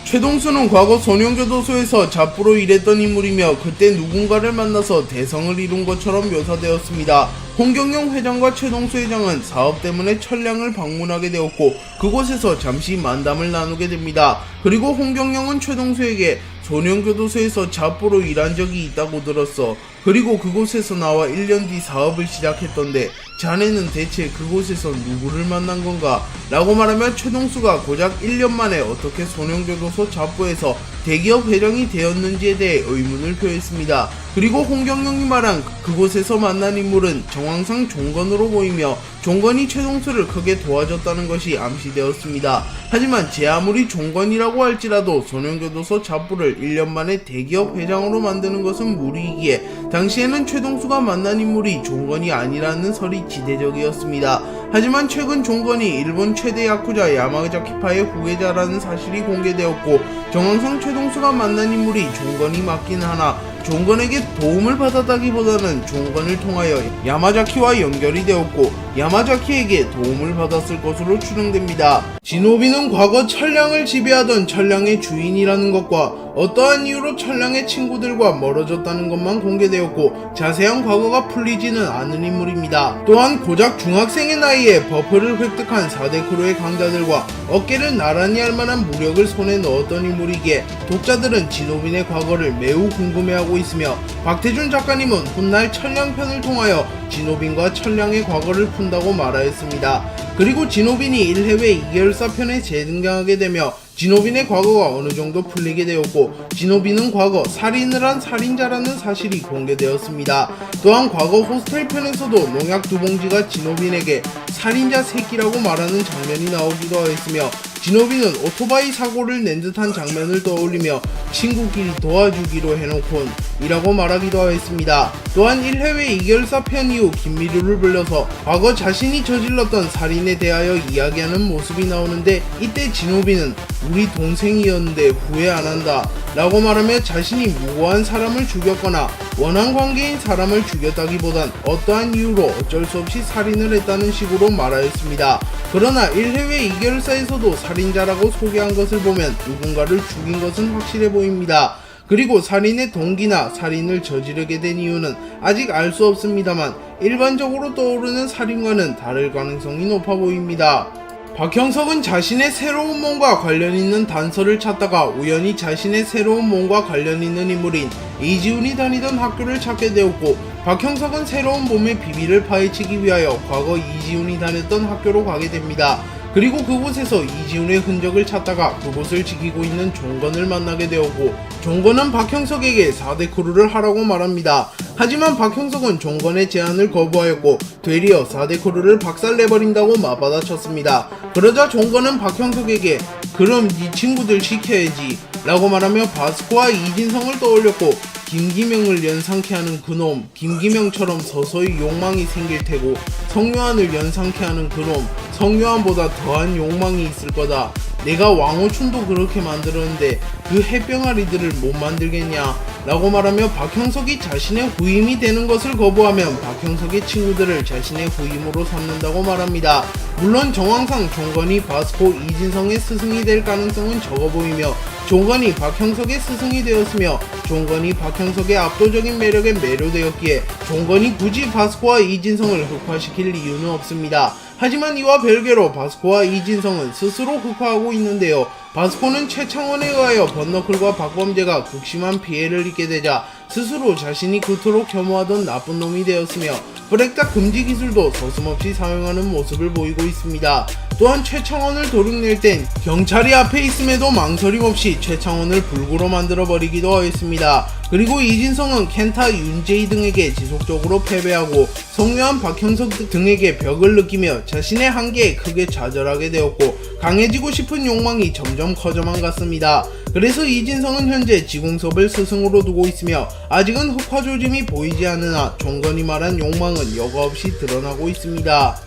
최동수는 과거 소년교도소에서 잡부로 일했던 인물이며 그때 누군가를 만나서 대성을 이룬 것처럼 묘사되었습니다. 홍경영 회장과 최동수 회장은 사업 때문에 천량을 방문하게 되었고 그곳에서 잠시 만담을 나누게 됩니다. 그리고 홍경영은 최동수에게 소년교도소에서 잡부로 일한 적이 있다고 들었어. 그리고 그곳에서 나와 1년 뒤 사업을 시작했던데 자네는 대체 그곳에서 누구를 만난 건가? 라고 말하며 최동수가 고작 1년 만에 어떻게 소년교도소 잡부에서 대기업 회장이 되었는지에 대해 의문을 표했습니다. 그리고 홍경영이 말한 그곳에서 만난 인물은 정황상 종건으로 보이며 종건이 최동수를 크게 도와줬다는 것이 암시되었습니다. 하지만 제 아무리 종건이라고 할지라도 소년교도소 잡부를 1년 만에 대기업 회장으로 만드는 것은 무리이기에 당시에는 최동수가 만난 인물이 종건이 아니라는 설이 지대적이었습니다. 하지만 최근 종건이 일본 최대 야쿠자 야마자키파의 후계자라는 사실이 공개되었고 정황상 최동수가 만난 인물이 종건이 맞긴 하나 종건에게 도움을 받았다기보다는 종건을 통하여 야마자키와 연결이 되었고 야마자키에게 도움을 받았을 것으로 추정됩니다. 진호비는 과거 천량을 지배하던 천량의 주인이라는 것과 어떠한 이유로 천량의 친구들과 멀어졌다는 것만 공개되었고 자세한 과거가 풀리지는 않은 인물입니다. 또한 고작 중학생의 나이에 버프를 획득한 4데크로의 강자들과 어깨를 나란히 할 만한 무력을 손에 넣었던 인물이기에 독자들은 진호빈의 과거를 매우 궁금해하고 나오고 있으며 박태준 작가님은 훗날 천량편을 통하여 진호빈과 천량의 과거를 푼다고 말하였습니다. 그리고 진호빈이 1회회 2계열사 편에 재등장하게 되며 진호빈의 과거가 어느 정도 풀리게 되었고 진호빈은 과거 살인을 한 살인자라는 사실이 공개되었습니다. 또한 과거 호스텔 편에서도 농약 2봉지가 진호빈에게 살인자 새끼라고 말하는 장면이 나오기도 하였으며 진호빈은 오토바이 사고를 낸 듯한 장면을 떠올리며 친구끼리 도와주기로 해놓곤 이라고 말하기도 하였습니다. 또한 1회회 2계열사 편 이후 김미류를 불러서 과거 자신이 저질렀던 살인에 대하여 이야기하는 모습이 나오는데 이때 진호빈은 우리 동생이었는데 후회 안한다 라고 말하며 자신이 무고한 사람을 죽였거나 원한 관계인 사람을 죽였다기보단 어떠한 이유로 어쩔 수 없이 살인을 했다는 식으로 말하였습니다. 그러나 1회회 2계열사에서도 살인자라고 소개한 것을 보면 누군가를 죽인 것은 확실해 보입니다. 그리고 살인의 동기나 살인을 저지르게 된 이유는 아직 알 수 없습니다만 일반적으로 떠오르는 살인과는 다를 가능성이 높아 보입니다. 박형석은 자신의 새로운 몸과 관련 있는 단서를 찾다가 우연히 자신의 새로운 몸과 관련 있는 인물인 이지훈이 다니던 학교를 찾게 되었고 박형석은 새로운 몸의 비밀을 파헤치기 위하여 과거 이지훈이 다녔던 학교로 가게 됩니다. 그리고 그곳에서 이지훈의 흔적을 찾다가 그곳을 지키고 있는 종건을 만나게 되었고 종건은 박형석에게 4대 크루를 하라고 말합니다. 하지만 박형석은 종건의 제안을 거부하였고 되리어 4대 크루를 박살내버린다고 맞받아쳤습니다. 그러자 종건은 박형석에게 그럼 네 친구들 시켜야지 라고 말하며 바스코와 이진성을 떠올렸고 김기명을 연상케 하는 그놈, 김기명처럼 서서히 욕망이 생길 테고 성요한을 연상케 하는 그놈, 성요한보다 더한 욕망이 있을 거다. 내가 왕호춘도 그렇게 만들었는데 그 햇병아리들을 못 만들겠냐 라고 말하며 박형석이 자신의 후임이 되는 것을 거부하면 박형석의 친구들을 자신의 후임으로 삼는다고 말합니다. 물론 정황상 종건이 바스코 이진성의 스승이 될 가능성은 적어 보이며 종건이 박형석의 스승이 되었으며 종건이 박형석의 압도적인 매력에 매료되었기에 종건이 굳이 바스코와 이진성을 흑화시킬 이유는 없습니다. 하지만 이와 별개로 바스코와 이진성은 스스로 흑화하고 있는데요. 바스코는 최창원에 의하여 번너클과 박범재가 극심한 피해를 입게 되자 스스로 자신이 그토록 혐오하던 나쁜 놈이 되었으며 브렉닥 금지 기술도 서슴없이 사용하는 모습을 보이고 있습니다. 또한 최창원을 도륙낼 땐 경찰이 앞에 있음에도 망설임 없이 최창원을 불구로 만들어버리기도 하였습니다. 그리고 이진성은 켄타, 윤재희 등에게 지속적으로 패배하고 성묘한 박형석 등에게 벽을 느끼며 자신의 한계에 크게 좌절하게 되었고 강해지고 싶은 욕망이 점점 커져만 갔습니다. 그래서 이진성은 현재 지공섭을 스승으로 두고 있으며 아직은 흑화 조짐이 보이지 않으나 종건이 말한 욕망은 여과없이 드러나고 있습니다.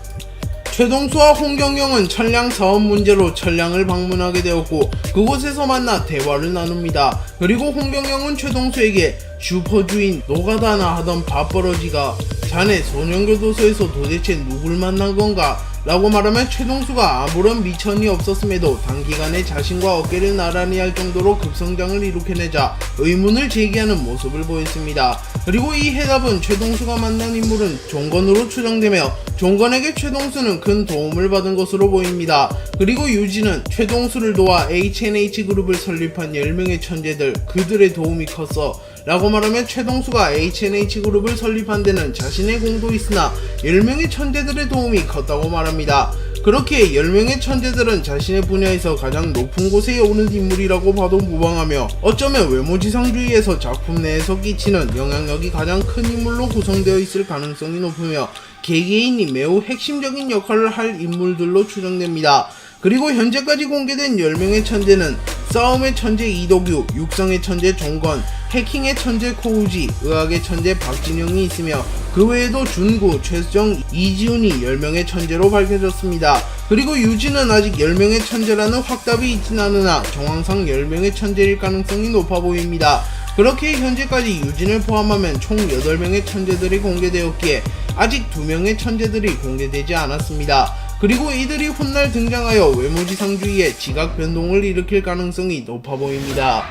최동수와 홍경영은 천량 사업 문제로 천량을 방문하게 되었고 그곳에서 만나 대화를 나눕니다. 그리고 홍경영은 최동수에게 슈퍼주인 노가다나 하던 밥버러지가 자네 소년교도소에서 도대체 누굴 만난 건가? 라고 말하면 최동수가 아무런 미천이 없었음에도 단기간에 자신과 어깨를 나란히 할 정도로 급성장을 일으켜내자 의문을 제기하는 모습을 보였습니다. 그리고 이 해답은 최동수가 만난 인물은 종건으로 추정되며 종건에게 최동수는 큰 도움을 받은 것으로 보입니다. 그리고 유진은 최동수를 도와 H&H그룹을 설립한 10명의 천재들 그들의 도움이 컸어 라고 말하면 최동수가 H&H그룹을 설립한 데는 자신의 공도 있으나 10명의 천재들의 도움이 컸다고 말합니다. 그렇게 10명의 천재들은 자신의 분야에서 가장 높은 곳에 오른 인물이라고 봐도 무방하며 어쩌면 외모지상주의에서 작품 내에서 끼치는 영향력이 가장 큰 인물로 구성되어 있을 가능성이 높으며 개개인이 매우 핵심적인 역할을 할 인물들로 추정됩니다. 그리고 현재까지 공개된 10명의 천재는 싸움의 천재 이도규, 육성의 천재 종건, 해킹의 천재 코우지, 의학의 천재 박진영이 있으며 그 외에도 준구, 최수정, 이지훈이 10명의 천재로 밝혀졌습니다. 그리고 유진은 아직 10명의 천재라는 확답이 있진 않으나 정황상 10명의 천재일 가능성이 높아 보입니다. 그렇게 현재까지 유진을 포함하면 총 8명의 천재들이 공개되었기에 아직 2명의 천재들이 공개되지 않았습니다. 그리고 이들이 훗날 등장하여 외모지상주의의 지각 변동을 일으킬 가능성이 높아 보입니다.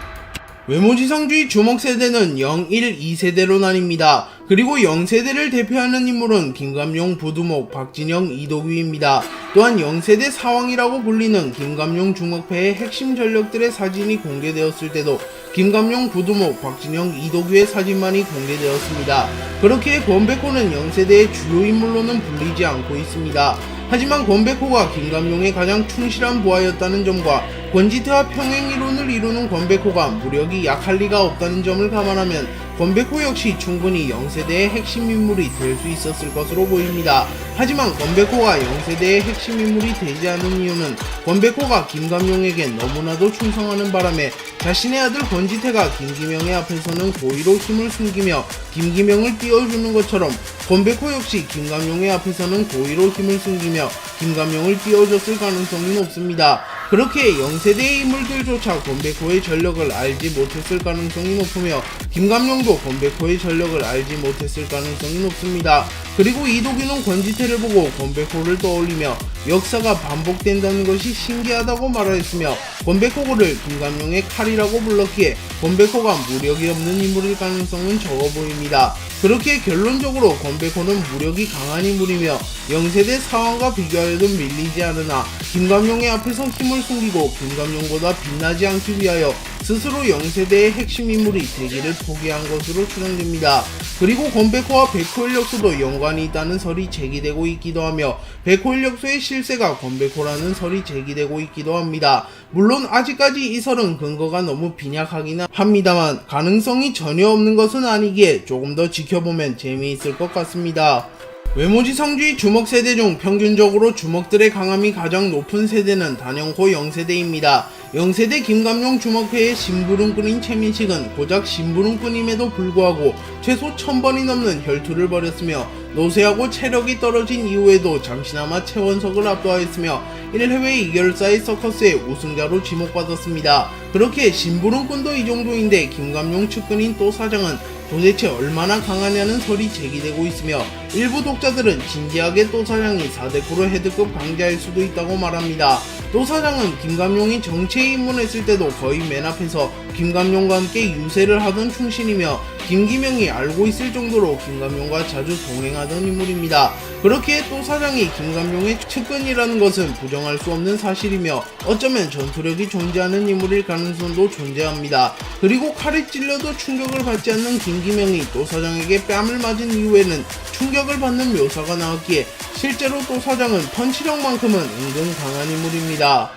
외모지상주의 주목세대는 0, 1, 2세대로 나뉩니다. 그리고 0세대를 대표하는 인물은 김감용, 부두목, 박진영, 이도규입니다. 또한 0세대 사왕이라고 불리는 김감용 중학패의 핵심 전력들의 사진이 공개되었을 때도 김감용, 구두목, 박진영, 이도규의 사진만이 공개되었습니다. 그렇게 권백호는 영세대의 주요 인물로는 불리지 않고 있습니다. 하지만 권백호가 김감용의 가장 충실한 부하였다는 점과 권지태와 평행이론을 이루는 권백호가 무력이 약할 리가 없다는 점을 감안하면 권백호 역시 충분히 영세대의 핵심 인물이 될 수 있었을 것으로 보입니다. 하지만 권백호가 영세대의 핵심 인물이 되지 않은 이유는 권백호가 김감용에게 너무나도 충성하는 바람에 자신의 아들 권지태가 김기명의 앞에서는 고의로 힘을 숨기며 김기명을 띄워주는 것처럼 권백호 역시 김감용의 앞에서는 고의로 힘을 숨기며 김감용을 띄워줬을 가능성이 높습니다. 그렇게 영세대의 인물들조차 권백호의 전력을 알지 못했을 가능성이 높으며 김감용도 권백호의 전력을 알지 못했을 가능성이 높습니다. 그리고 이도규는 권지태를 보고 권백호를 떠올리며 역사가 반복된다는 것이 신기하다고 말하였으며 권백호를 김감용의 칼이라고 불렀기에 권백호가 무력이 없는 인물일 가능성은 적어 보입니다. 그렇게 결론적으로 권백호는 무력이 강한 인물이며 영세대 사왕과 비교하여도 밀리지 않으나 김감용의 앞에서 힘을 숨기고 김감용보다 빛나지 않기 위하여 스스로 영세대의 핵심 인물이 되기를 포기한 것으로 추정됩니다. 그리고 권백호와 백호일력소도 연관이 있다는 설이 제기되고 있기도 하며 백호일력소의 실세가 권백호라는 설이 제기되고 있기도 합니다. 물론 아직까지 이 설은 근거가 너무 빈약하긴 합니다만 가능성이 전혀 없는 것은 아니기에 조금 더 지켜보면 재미있을 것 같습니다. 외모지상주의 주먹세대 중 평균적으로 주먹들의 강함이 가장 높은 세대는 단연코 영세대입니다. 영세대 김감용 주먹회의 심부름꾼인 최민식은 고작 심부름꾼임에도 불구하고 최소 1000번이 넘는 혈투를 벌였으며 노쇠하고 체력이 떨어진 이후에도 잠시나마 최원석을 압도하였으며 1회회 2결사의 서커스의 우승자로 지목받았습니다. 그렇게 심부름꾼도 이 정도인데 김감용 측근인 또 사장은 도대체 얼마나 강하냐는 설이 제기되고 있으며 일부 독자들은 진지하게 또 사장이 4대꾸로 헤드급 강자일 수도 있다고 말합니다. 또 사장은 김감용이 정치에 입문했을 때도 거의 맨 앞에서 김감용과 함께 유세를 하던 충신이며 김기명이 알고 있을 정도로 김감용과 자주 동행하던 인물입니다. 그렇기에 또 사장이 김감용의 측근이라는 것은 부정할 수 없는 사실이며 어쩌면 전투력이 존재하는 인물일 가능성도 존재합니다. 그리고 칼에 찔려도 충격을 받지 않는 김기명이 또 사장에게 뺨을 맞은 이후에는 충격을 받는 묘사가 나왔기에 실제로 또 사장은 펀치력만큼은 은근 강한 인물입니다.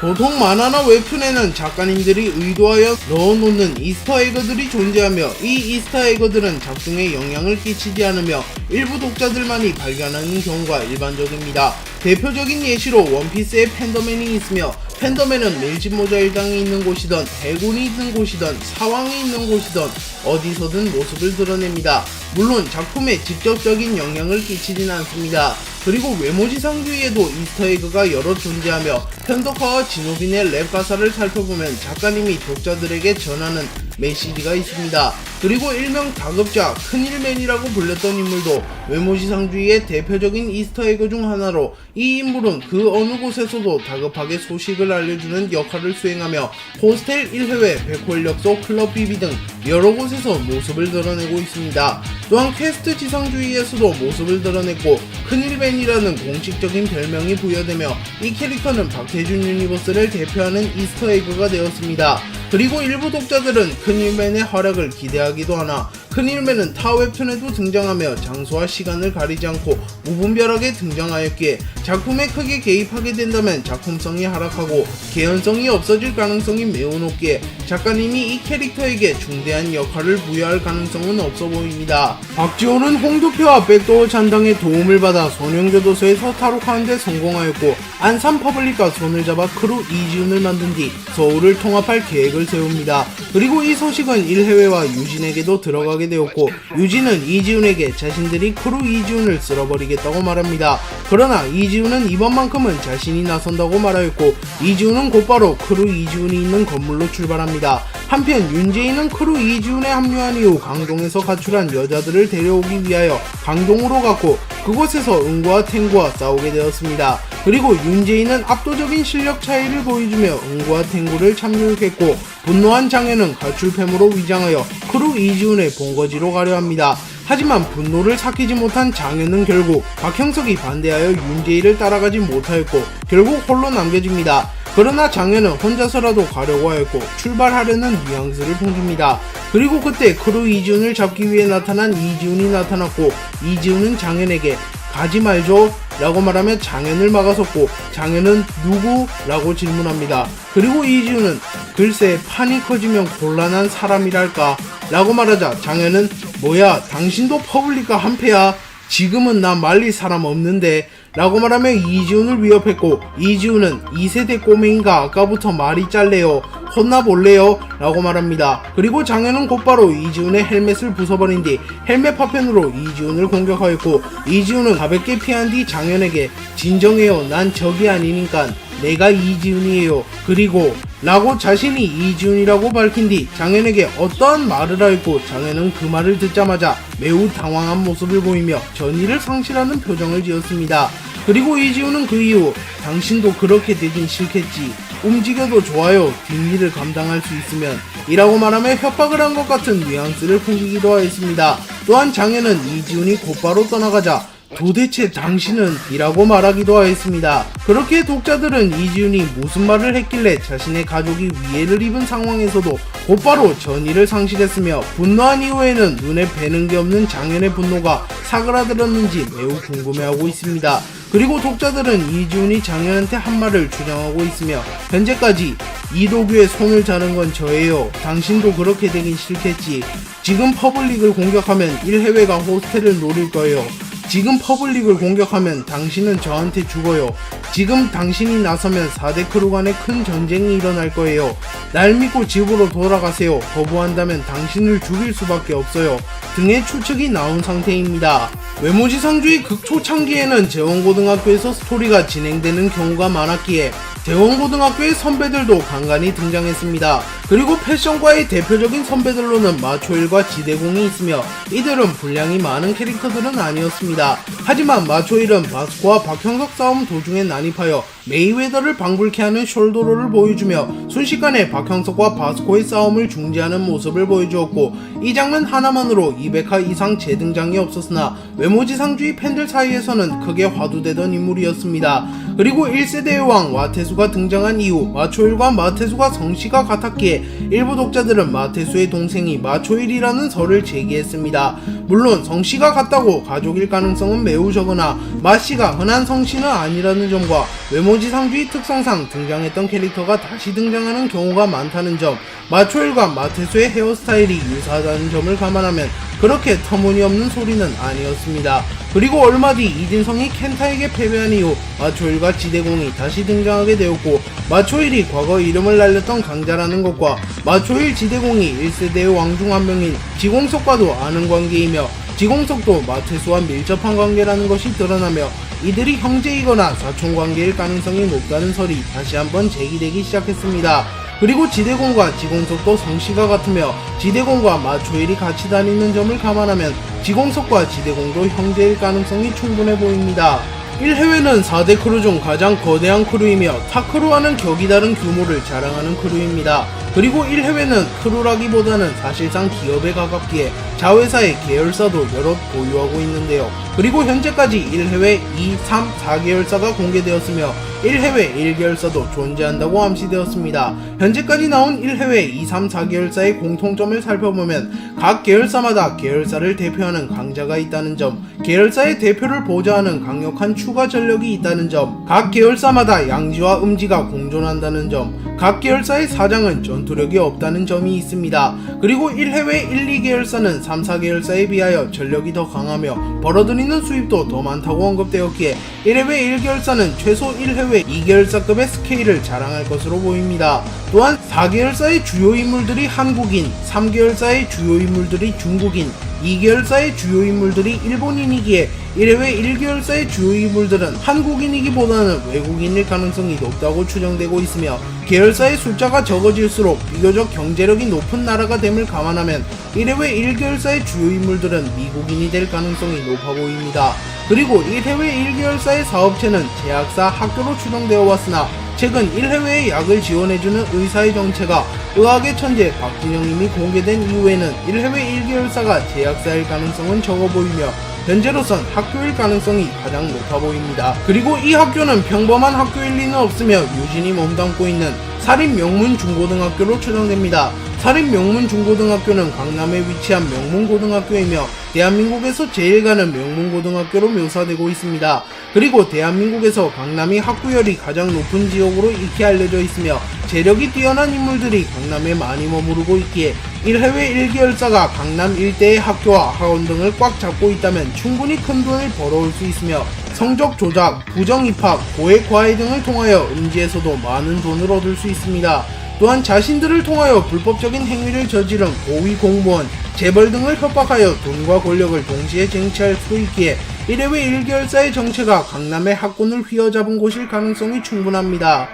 보통 만화나 웹툰에는 작가님들이 의도하여 넣어놓는 이스터에그들이 존재하며 이 이스터에그들은 작중에 영향을 끼치지 않으며 일부 독자들만이 발견하는 경우가 일반적입니다. 대표적인 예시로 원피스에 팬더맨이 있으며 팬더맨은 밀짚모자 일당이 있는 곳이든 해군이 있는 곳이든 사왕이 있는 곳이든 어디서든 모습을 드러냅니다. 물론 작품에 직접적인 영향을 끼치진 않습니다. 그리고 외모지상주의에도 이스터에그가 여러 존재하며 편덕화와 진호빈의 랩 가사를 살펴보면 작가님이 독자들에게 전하는 메시지가 있습니다. 그리고 일명 다급자 큰일맨이라고 불렸던 인물도 외모지상주의의 대표적인 이스터에그 중 하나로 이 인물은 그 어느 곳에서도 다급하게 소식을 알려주는 역할을 수행하며 호스텔 1회회, 백호일력소, 클럽 비비 등 여러 곳에서 모습을 드러내고 있습니다. 또한 퀘스트 지상주의에서도 모습을 드러냈고 큰일맨이라는 공식적인 별명이 부여되며 이 캐릭터는 박태준 유니버스를 대표하는 이스터에그가 되었습니다. 그리고 일부 독자들은 큰일맨의 활약을 기대하기도 하나 큰일맨은 타 웹툰에도 등장하며 장소와 시간을 가리지 않고 무분별하게 등장하였기에 작품에 크게 개입하게 된다면 작품성이 하락하고 개연성이 없어질 가능성이 매우 높기에 작가님이 이 캐릭터에게 중대한 역할을 부여할 가능성은 없어 보입니다. 박지호는 홍두표와 백도어 잔당의 도움을 받아 소년교도소에서 탈옥하는 데 성공하였고 안산퍼블릭과 손을 잡아 크루 이지훈을 만든 뒤 서울을 통합할 계획을 세웁니다. 그리고 이 소식은 1회회와 유진에게도 들어가게 되었고 유진은 이지훈에게 자신들이 크루 이지훈을 쓸어버리겠다고 말합니다. 그러나 이지훈은 이번만큼은 자신이 나선다고 말하였고 이지훈은 곧바로 크루 이지훈이 있는 건물로 출발합니다. 한편 윤재인은 크루 이지훈에 합류한 이후 강동에서 가출한 여자들을 데려오기 위하여 강동으로 갔고 그곳에서 응구와 탱구와 싸우게 되었습니다. 그리고 윤재인은 압도적인 실력 차이를 보여주며 응구와 탱구를 참교육했고 분노한 장현은 가출팸으로 위장하여 크루 이지훈의 본거지로 가려 합니다. 하지만 분노를 삭히지 못한 장현은 결국 박형석이 반대하여 윤재인을 따라가지 못하였고 결국 홀로 남겨집니다. 그러나 장현은 혼자서라도 가려고 하였고 출발하려는 뉘앙스를 풍깁니다. 그리고 그때 크루 이지훈을 잡기 위해 나타난 이지훈이 나타났고 이지훈은 장현에게 가지 말죠 라고 말하며 장현을 막아섰고 장현은 누구? 라고 질문합니다. 그리고 이지훈은 글쎄 판이 커지면 곤란한 사람이랄까 라고 말하자 장현은 뭐야 당신도 퍼블릭과 한패야? 지금은 나 말릴 사람 없는데 라고 말하며 이지훈을 위협했고 이지훈은 2세대 꼬맹이가 아까부터 말이 짤래요 혼나볼래요? 라고 말합니다. 그리고 장현은 곧바로 이지훈의 헬멧을 부숴버린 뒤 헬멧 파편으로 이지훈을 공격하였고 이지훈은 가볍게 피한 뒤 장현에게 진정해요 난 적이 아니니까 내가 이지훈이에요 그리고 라고 자신이 이지훈이라고 밝힌 뒤 장현에게 어떠한 말을 하였고 장현은 그 말을 듣자마자 매우 당황한 모습을 보이며 전의를 상실하는 표정을 지었습니다. 그리고 이지훈은 그 이후 당신도 그렇게 되긴 싫겠지 움직여도 좋아요 뒷일을 감당할 수 있으면 이라고 말하며 협박을 한 것 같은 뉘앙스를 풍기기도 하였습니다. 또한 장현은 이지훈이 곧바로 떠나가자 도대체 당신은? 이라고 말하기도 하였습니다. 그렇게 독자들은 이지훈이 무슨 말을 했길래 자신의 가족이 위해를 입은 상황에서도 곧바로 전의를 상실했으며 분노한 이후에는 눈에 뵈는 게 없는 장현의 분노가 사그라들었는지 매우 궁금해하고 있습니다. 그리고 독자들은 이지훈이 장현한테 한 말을 주장하고 있으며 현재까지 이도규의 손을 자른 건 저예요. 당신도 그렇게 되긴 싫겠지. 지금 퍼블릭을 공격하면 1해외가 호스텔을 노릴 거예요. 지금 퍼블릭을 공격하면 당신은 저한테 죽어요. 지금 당신이 나서면 4대 크루 간에 큰 전쟁이 일어날 거예요. 날 믿고 집으로 돌아가세요. 거부한다면 당신을 죽일 수밖에 없어요. 등의 추측이 나온 상태입니다. 외모지상주의 극초창기에는 재원고등학교에서 스토리가 진행되는 경우가 많았기에 재원고등학교의 선배들도 간간히 등장했습니다. 그리고 패션과의 대표적인 선배들로는 마초일과 지대공이 있으며 이들은 분량이 많은 캐릭터들은 아니었습니다. 하지만 마초일은 바스코와 박형석 싸움 도중에 난입하여 메이웨더를 방불케 하는 숄더롤을 보여주며 순식간에 박형석과 바스코의 싸움을 중지하는 모습을 보여주었고 이 장면 하나만으로 200화 이상 재등장이 없었으나 외모지상주의 팬들 사이에서는 크게 화두되던 인물이었습니다. 그리고 1세대의 왕 마테수가 등장한 이후 마초일과 마테수가 성씨가 같았기에 일부 독자들은 마테수의 동생이 마초일이라는 설을 제기했습니다. 물론 성씨가 같다고 가족일 가능성은 매우 적으나 마씨가 흔한 성씨는 아니라는 점과 외모지상주의 특성상 등장했던 캐릭터가 다시 등장하는 경우가 많다는 점, 마초일과 마테수의 헤어스타일이 유사하다는 점을 감안하면 그렇게 터무니없는 소리는 아니었습니다. 그리고 얼마 뒤 이진성이 켄타에게 패배한 이후 마초일과 지대공이 다시 등장하게 되었고 마초일이 과거 이름을 날렸던 강자라는 것과 마초일 지대공이 1세대의 왕 중 한 명인 지공석과도 아는 관계이며 지공석도 마테수와 밀접한 관계라는 것이 드러나며 이들이 형제이거나 사촌 관계일 가능성이 높다는 설이 다시 한번 제기되기 시작했습니다. 그리고 지대공과 지공석도 성씨가 같으며 지대공과 마초일이 같이 다니는 점을 감안하면 지공석과 지대공도 형제일 가능성이 충분해 보입니다. 1해외는 4대 크루 중 가장 거대한 크루이며 타 크루와는 격이 다른 규모를 자랑하는 크루입니다. 그리고 1해외는 크루라기보다는 사실상 기업에 가깝기에 자회사의 계열사도 여럿 보유하고 있는데요. 그리고 현재까지 1해외 2, 3, 4계열사가 공개되었으며 1해외 1계열사도 존재한다고 암시되었습니다. 현재까지 나온 1해외 2, 3, 4계열사의 공통점을 살펴보면 각 계열사마다 계열사를 대표하는 강자가 있다는 점, 계열사의 대표를 보좌하는 강력한 추가 전력이 있다는 점, 각 계열사마다 양지와 음지가 공존한다는 점, 각 계열사의 사장은 전투력이 없다는 점이 있습니다. 그리고 1해외 1, 2계열사는 3, 4계열사에 비하여 전력이 더 강하며 벌어들이는 수입도 더 많다고 언급되었기에 1해외 1계열사는 최소 1해외 2계열사급의 스케일을 자랑할 것으로 보입니다. 또한 4계열사의 주요 인물들이 한국인, 3계열사의 주요 인물들이 중국인, 2계열사의 주요 인물들이 일본인이기에 1해외 1계열사의 주요 인물들은 한국인이기보다는 외국인일 가능성이 높다고 추정되고 있으며 계열사의 숫자가 적어질수록 비교적 경제력이 높은 나라가 됨을 감안하면 1해외 1계열사의 주요 인물들은 미국인이 될 가능성이 높아 보입니다. 그리고 1해외 1계열사의 사업체는 제약사, 학교로 추정되어 왔으나 최근 1해외의 약을 지원해주는 의사의 정체가 의학의 천재 박진영님이 공개된 이후에는 1해외 1계열사가 제약사일 가능성은 적어 보이며 현재로선 학교일 가능성이 가장 높아 보입니다. 그리고 이 학교는 평범한 학교일 리는 없으며 유진이 몸담고 있는 사립명문중고등학교로 추정됩니다. 사립명문중고등학교는 강남에 위치한 명문고등학교이며 대한민국에서 제일 가는 명문고등학교로 묘사되고 있습니다. 그리고 대한민국에서 강남이 학구열이 가장 높은 지역으로 익히 알려져 있으며 재력이 뛰어난 인물들이 강남에 많이 머무르고 있기에 1해외 1계열사가 강남 일대의 학교와 학원 등을 꽉 잡고 있다면 충분히 큰 돈을 벌어올 수 있으며 성적 조작, 부정 입학, 고액 과외 등을 통하여 음지에서도 많은 돈을 얻을 수 있습니다. 또한 자신들을 통하여 불법적인 행위를 저지른 고위 공무원, 재벌 등을 협박하여 돈과 권력을 동시에 쟁취할 수 있기에 1해외 1계열사의 정체가 강남의 학군을 휘어잡은 곳일 가능성이 충분합니다.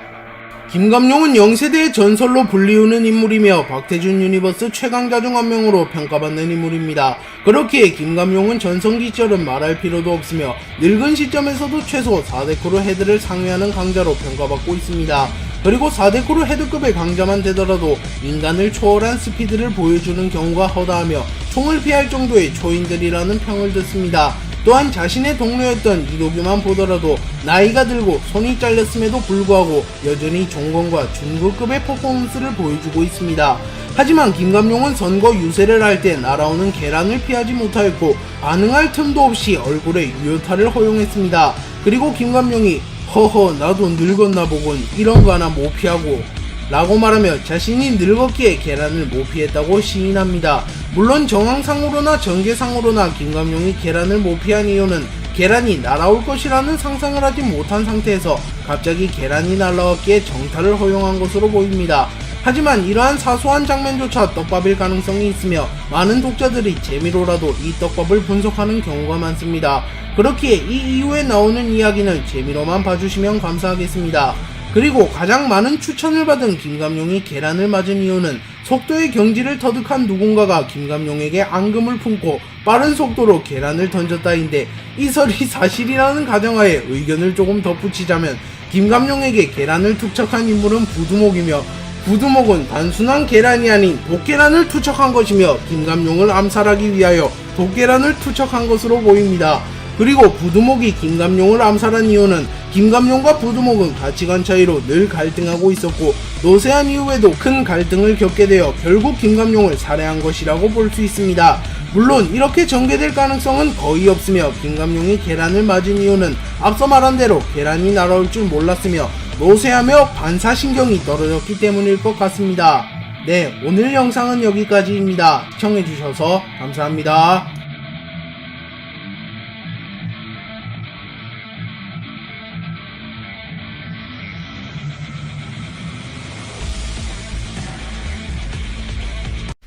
김감룡은 영세대의 전설로 불리우는 인물이며 박태준 유니버스 최강자 중 한 명으로 평가받는 인물입니다. 그렇기에 김감룡은 전성기 시절은 말할 필요도 없으며 늙은 시점에서도 최소 4대크루 헤드를 상회하는 강자로 평가받고 있습니다. 그리고 4대크루 헤드급의 강자만 되더라도 인간을 초월한 스피드를 보여주는 경우가 허다하며 총을 피할 정도의 초인들이라는 평을 듣습니다. 또한 자신의 동료였던 이도규만 보더라도 나이가 들고 손이 잘렸음에도 불구하고 여전히 종건과 중급급의 퍼포먼스를 보여주고 있습니다. 하지만 김감룡은 선거 유세를 할 때 날아오는 계란을 피하지 못하였고 반응할 틈도 없이 얼굴에 유효타를 허용했습니다. 그리고 김감룡이 허허 나도 늙었나 보군 이런 거 하나 못 피하고 라고 말하며 자신이 늙었기에 계란을 못 피했다고 시인합니다. 물론 정황상으로나 전개상으로나 김감룡이 계란을 못 피한 이유는 계란이 날아올 것이라는 상상을 하지 못한 상태에서 갑자기 계란이 날아왔기에 정타를 허용한 것으로 보입니다. 하지만 이러한 사소한 장면조차 떡밥일 가능성이 있으며 많은 독자들이 재미로라도 이 떡밥을 분석하는 경우가 많습니다. 그렇기에 이 이후에 나오는 이야기는 재미로만 봐주시면 감사하겠습니다. 그리고 가장 많은 추천을 받은 김감룡이 계란을 맞은 이유는 속도의 경지를 터득한 누군가가 김감룡에게 앙금을 품고 빠른 속도로 계란을 던졌다인데 이 설이 사실이라는 가정하에 의견을 조금 덧붙이자면 김감룡에게 계란을 투척한 인물은 부두목이며 부두목은 단순한 계란이 아닌 독계란을 투척한 것이며 김감룡을 암살하기 위하여 독계란을 투척한 것으로 보입니다. 그리고 부두목이 김감룡을 암살한 이유는 김감룡과 부두목은 가치관 차이로 늘 갈등하고 있었고 노쇠한 이후에도 큰 갈등을 겪게 되어 결국 김감룡을 살해한 것이라고 볼 수 있습니다. 물론 이렇게 전개될 가능성은 거의 없으며 김감룡이 계란을 맞은 이유는 앞서 말한 대로 계란이 날아올 줄 몰랐으며 노쇠하며 반사신경이 떨어졌기 때문일 것 같습니다. 네, 오늘 영상은 여기까지입니다. 시청해주셔서 감사합니다.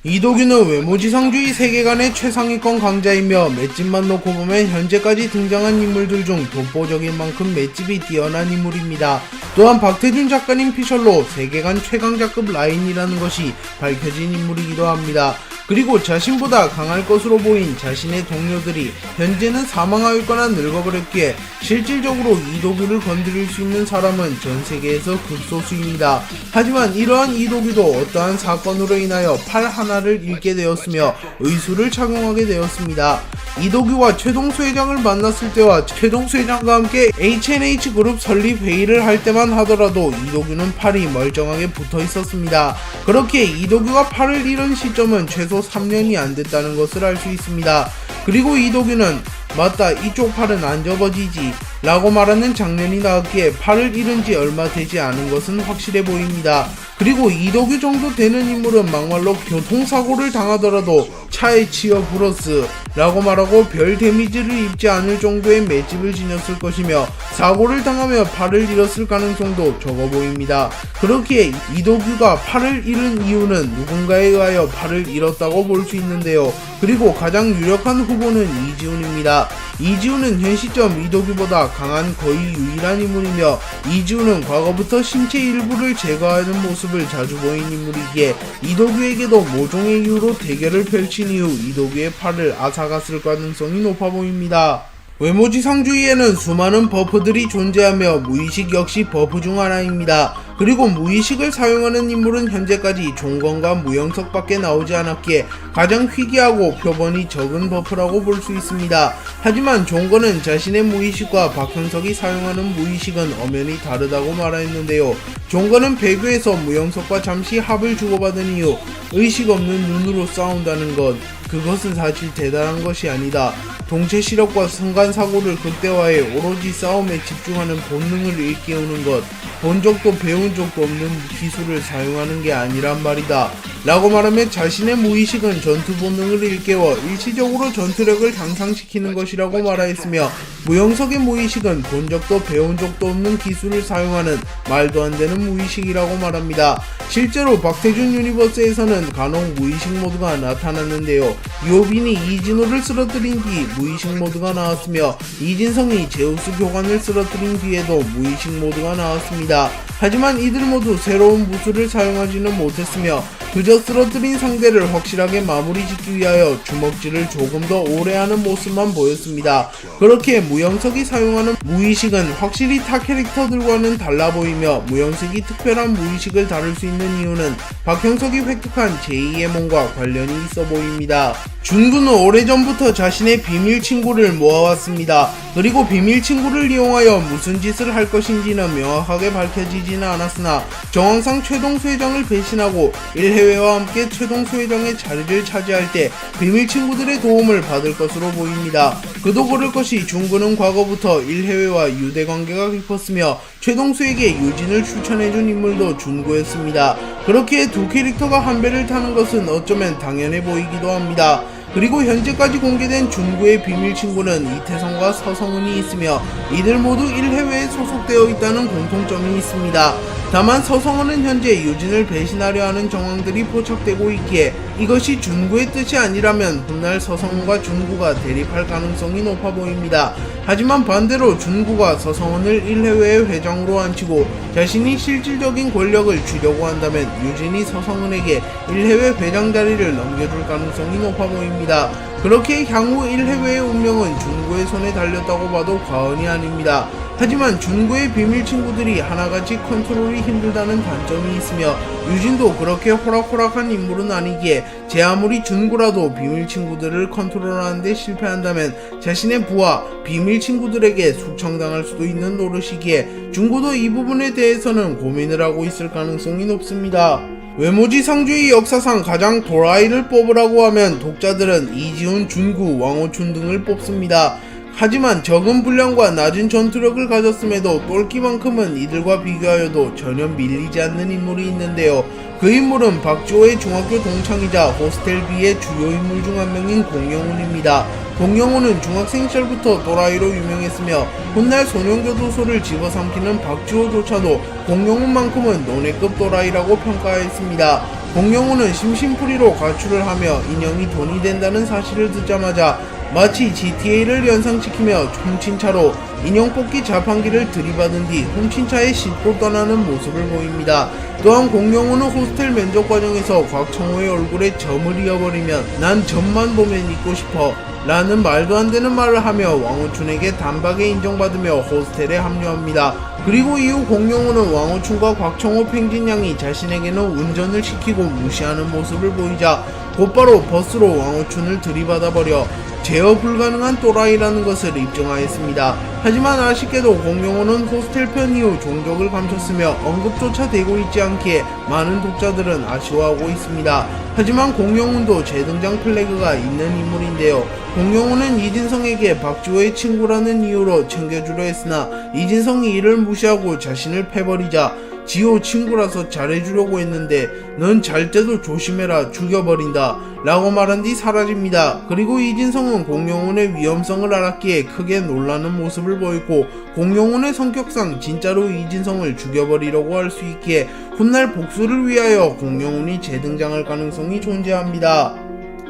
이도규는 외모지상주의 세계관의 최상위권 강자이며 맷집만 놓고 보면 현재까지 등장한 인물들 중 독보적인 만큼 맷집이 뛰어난 인물입니다. 또한 박태준 작가님 피셜로 세계관 최강자급 라인이라는 것이 밝혀진 인물이기도 합니다. 그리고 자신보다 강할 것으로 보인 자신의 동료들이 현재는 사망하였거나 늙어버렸기에 실질적으로 이도규를 건드릴 수 있는 사람은 전 세계에서 극소수입니다. 하지만 이러한 이도규도 어떠한 사건으로 인하여 팔 하나를 잃게 되었으며 의수를 착용하게 되었습니다. 이도규와 최동수 회장을 만났을 때와 최동수 회장과 함께 H&H그룹 설립 회의를 할 때만 하더라도 이도규는 팔이 멀쩡하게 붙어 있었습니다. 그렇게 이도규가 팔을 잃은 시점은 최소 3년이 안 됐다는 것을 알 수 있습니다. 그리고 이도규는 맞다 이쪽 팔은 안 접어지지 라고 말하는 장면이 나왔기에 팔을 잃은 지 얼마 되지 않은 것은 확실해 보입니다. 그리고 이도규 정도 되는 인물은 막말로 교통사고를 당하더라도 차에 치여 불었스 라고 말하고 별 데미지를 입지 않을 정도의 맷집을 지녔을 것이며 사고를 당하며 팔을 잃었을 가능성도 적어 보입니다. 그렇기에 이도규가 팔을 잃은 이유는 누군가에 의하여 팔을 잃었다고 볼 수 있는데요. 그리고 가장 유력한 후보는 이지훈입니다. 이지훈은 현 시점 이도규보다 강한 거의 유일한 인물이며 이지훈은 과거부터 신체 일부를 제거하는 모습을 자주 보인 인물이기에 이도규에게도 모종의 이유로 대결을 펼친 이후 이도규의 팔을 앗아갔을 가능성이 높아 보입니다. 외모지상주의에는 수많은 버프들이 존재하며 무의식 역시 버프 중 하나입니다. 그리고 무의식을 사용하는 인물은 현재까지 종건과 무영석밖에 나오지 않았기에 가장 희귀하고 표본이 적은 버프라고 볼 수 있습니다. 하지만 종건은 자신의 무의식과 박형석이 사용하는 무의식은 엄연히 다르다고 말하였는데요. 종건은 배교에서 무영석과 잠시 합을 주고받은 이후 의식 없는 눈으로 싸운다는 것, 그것은 사실 대단한 것이 아니다. 동체 시력과 순간사고를 극대화해 오로지 싸움에 집중하는 본능을 일깨우는 것, 본 적도 배운 적도 없는 기술을 사용하는 게 아니란 말이다 라고 말하며 자신의 무의식은 전투 본능을 일깨워 일시적으로 전투력을 향상시키는 것이라고 말하였으며, 무영석의 무의식은 본 적도 배운 적도 없는 기술을 사용하는 말도 안 되는 무의식이라고 말합니다. 실제로 박태준 유니버스에서는 간혹 무의식 모드가 나타났는데요. 유호빈이 이진호를 쓰러뜨린 뒤 무의식 모드가 나왔으며, 이진성이 제우스 교관을 쓰러뜨린 뒤에도 무의식 모드가 나왔습니다. 하지만 이들 모두 새로운 무술을 사용하지는 못했으며 그저 쓰러뜨린 상대를 확실하게 마무리 짓기 위하여 주먹질을 조금 더 오래 하는 모습만 보였습니다. 그렇게 무영석이 사용하는 무의식은 확실히 타 캐릭터들과는 달라 보이며, 무영석이 특별한 무의식을 다룰 수 있는 이유는 박형석이 획득한 제2의 몸과 관련이 있어 보입니다. 준구는 오래전부터 자신의 비밀 친구를 모아왔습니다. 그리고 비밀 친구를 이용하여 무슨 짓을 할 것인지는 명확하게 밝혀지지는 않았으나 정황상 최동수 회장을 배신하고 1해외와 함께 최동수 회장의 자리를 차지할 때 비밀 친구들의 도움을 받을 것으로 보입니다. 그도 그럴 것이 준구는 과거부터 1해외와 유대 관계가 깊었으며 최동수에게 유진을 추천해준 인물도 준구였습니다. 그렇게 두 캐릭터가 한 배를 타는 것은 어쩌면 당연해 보이기도 합니다. 그리고 현재까지 공개된 준구의 비밀 친구는 이태성과 서성은이 있으며 이들 모두 1해외에 소속되어 있다는 공통점이 있습니다. 다만 서성은은 현재 유진을 배신하려 하는 정황들이 포착되고 있기에 이것이 준구의 뜻이 아니라면 훗날 서성은과 준구가 대립할 가능성이 높아 보입니다. 하지만 반대로 준구가 서성은을 1해외의 회장으로 앉히고 자신이 실질적인 권력을 쥐려고 한다면 유진이 서성은에게 1해외 회장 자리를 넘겨줄 가능성이 높아 보입니다. 그렇게 향후 1해외의 운명은 준구의 손에 달렸다고 봐도 과언이 아닙니다. 하지만 준구의 비밀 친구들이 하나같이 컨트롤이 힘들다는 단점이 있으며 유진도 그렇게 호락호락한 인물은 아니기에 제 아무리 준구라도 비밀 친구들을 컨트롤하는 데 실패한다면 자신의 부하 비밀 친구들에게 숙청당할 수도 있는 노릇이기에 준구도 이 부분에 대해서는 고민을 하고 있을 가능성이 높습니다. 외모지상주의 역사상 가장 도라이를 뽑으라고 하면 독자들은 이지훈, 준구, 왕호춘 등을 뽑습니다. 하지만 적은 분량과 낮은 전투력을 가졌음에도 똘끼만큼은 이들과 비교하여도 전혀 밀리지 않는 인물이 있는데요. 그 인물은 박지호의 중학교 동창이자 호스텔 B의 주요 인물 중 한 명인 공영훈입니다. 공영훈은 중학생 시절부터 또라이로 유명했으며 훗날 소년교도소를 집어삼키는 박지호조차도 공영훈만큼은 논외급 또라이라고 평가했습니다. 공영훈은 심심풀이로 가출을 하며 인형이 돈이 된다는 사실을 듣자마자 마치 GTA를 연상시키며 훔친차로 인형 뽑기 자판기를 들이받은 뒤 훔친차에 싣고 떠나는 모습을 보입니다. 또한 공영훈은 호스텔 면접 과정에서 곽청호의 얼굴에 점을 이어버리면 난 점만 보면 잊고 싶어 라는 말도 안 되는 말을 하며 왕호춘에게 단박에 인정받으며 호스텔에 합류합니다. 그리고 이후 공영훈은 왕호춘과 곽청호 팽진양이 자신에게는 운전을 시키고 무시하는 모습을 보이자 곧바로 버스로 왕호춘을 들이받아버려 제어 불가능한 또라이라는 것을 입증하였습니다. 하지만 아쉽게도 공영훈은 호스텔 편 이후 종족을 감췄으며 언급조차 되고 있지 않기에 많은 독자들은 아쉬워하고 있습니다. 하지만 공영훈도 재등장 플래그가 있는 인물인데요. 공영훈은 이진성에게 박지호의 친구라는 이유로 챙겨주려 했으나 이진성이 이를 무시하고 자신을 패버리자 지호 친구라서 잘해주려고 했는데 넌 잘 때도 조심해라 죽여버린다 라고 말한 뒤 사라집니다. 그리고 이진성은 공영훈의 위험성을 알았기에 크게 놀라는 모습을 보였고 공영훈의 성격상 진짜로 이진성을 죽여버리려고 할 수 있기에 훗날 복수를 위하여 공영훈이 재등장할 가능성이 존재합니다.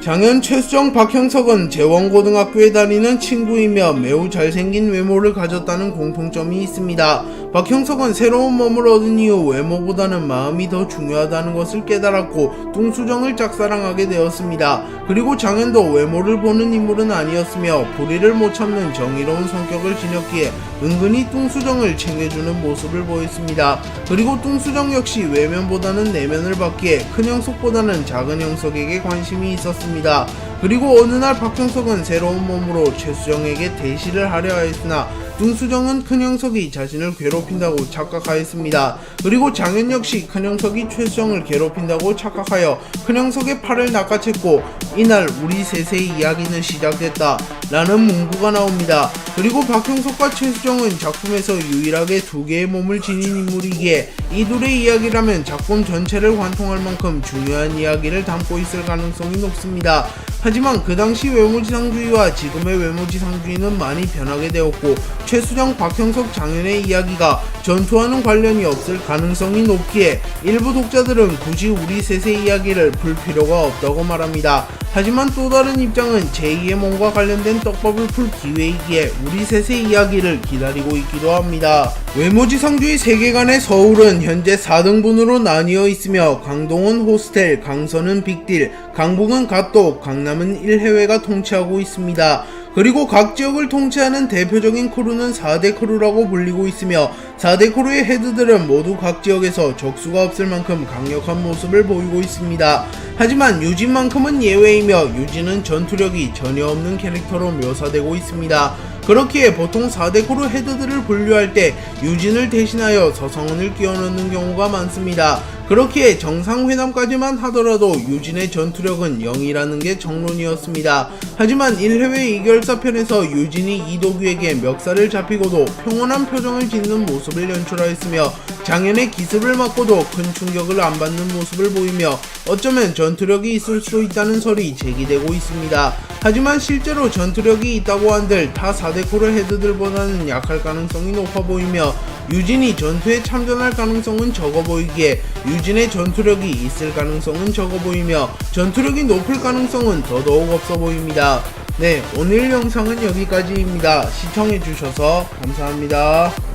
장현, 최수정, 박형석은 재원고등학교에 다니는 친구이며 매우 잘생긴 외모를 가졌다는 공통점이 있습니다. 박형석은 새로운 몸을 얻은 이후 외모보다는 마음이 더 중요하다는 것을 깨달았고 뚱수정을 짝사랑하게 되었습니다. 그리고 장현도 외모를 보는 인물은 아니었으며 불의를 못 참는 정의로운 성격을 지녔기에 은근히 뚱수정을 챙겨주는 모습을 보였습니다. 그리고 뚱수정 역시 외면보다는 내면을 받기에 큰 형석보다는 작은 형석에게 관심이 있었습니다. 그리고 어느 날 박형석은 새로운 몸으로 최수정에게 대시를 하려 하였으나 뚱수정은 큰형석이 자신을 괴롭힌다고 착각하였습니다. 그리고 장현 역시 큰형석이 최수정을 괴롭힌다고 착각하여 큰형석의 팔을 낚아챘고 이날 우리 셋의 이야기는 시작됐다 라는 문구가 나옵니다. 그리고 박형석과 최수정은 작품에서 유일하게 두 개의 몸을 지닌 인물이기에 이 둘의 이야기라면 작품 전체를 관통할 만큼 중요한 이야기를 담고 있을 가능성이 높습니다. 하지만 그 당시 외모지상주의와 지금의 외모지상주의는 많이 변하게 되었고 최수정, 박형석, 장현의 이야기가 전투와는 관련이 없을 가능성이 높기에 일부 독자들은 굳이 우리 셋의 이야기를 풀 필요가 없다고 말합니다. 하지만 또 다른 입장은 제2의 몸과 관련된 떡밥을 풀 기회이기에 우리 셋의 이야기를 기다리고 있기도 합니다. 외모지상주의 세계관의 서울은 현재 4등분으로 나뉘어 있으며 강동은 호스텔, 강서는 빅딜, 강북은 갓도, 강남은 1해외가 통치하고 있습니다. 그리고 각 지역을 통치하는 대표적인 크루는 4대 크루라고 불리고 있으며 4대 크루의 헤드들은 모두 각 지역에서 적수가 없을 만큼 강력한 모습을 보이고 있습니다. 하지만 유진만큼은 예외이며 유진은 전투력이 전혀 없는 캐릭터로 묘사되고 있습니다. 그렇기에 보통 4대 크루 헤드들을 분류할 때 유진을 대신하여 서성은을 끼워넣는 경우가 많습니다. 그렇기에 정상회담까지만 하더라도 유진의 전투력은 0이라는 게 정론이었습니다. 하지만 1회회 2결사편에서 유진이 이도규에게 멱살을 잡히고도 평온한 표정을 짓는 모습을 연출하였으며 장현의 기습을 맞고도 큰 충격을 안 받는 모습을 보이며 어쩌면 전투력이 있을 수도 있다는 설이 제기되고 있습니다. 하지만 실제로 전투력이 있다고 한들 타 4대 크루 헤드들보다는 약할 가능성이 높아 보이며 유진이 전투에 참전할 가능성은 적어 보이기에 유진의 전투력이 있을 가능성은 적어 보이며 전투력이 높을 가능성은 더더욱 없어 보입니다. 네, 오늘 영상은 여기까지입니다. 시청해주셔서 감사합니다.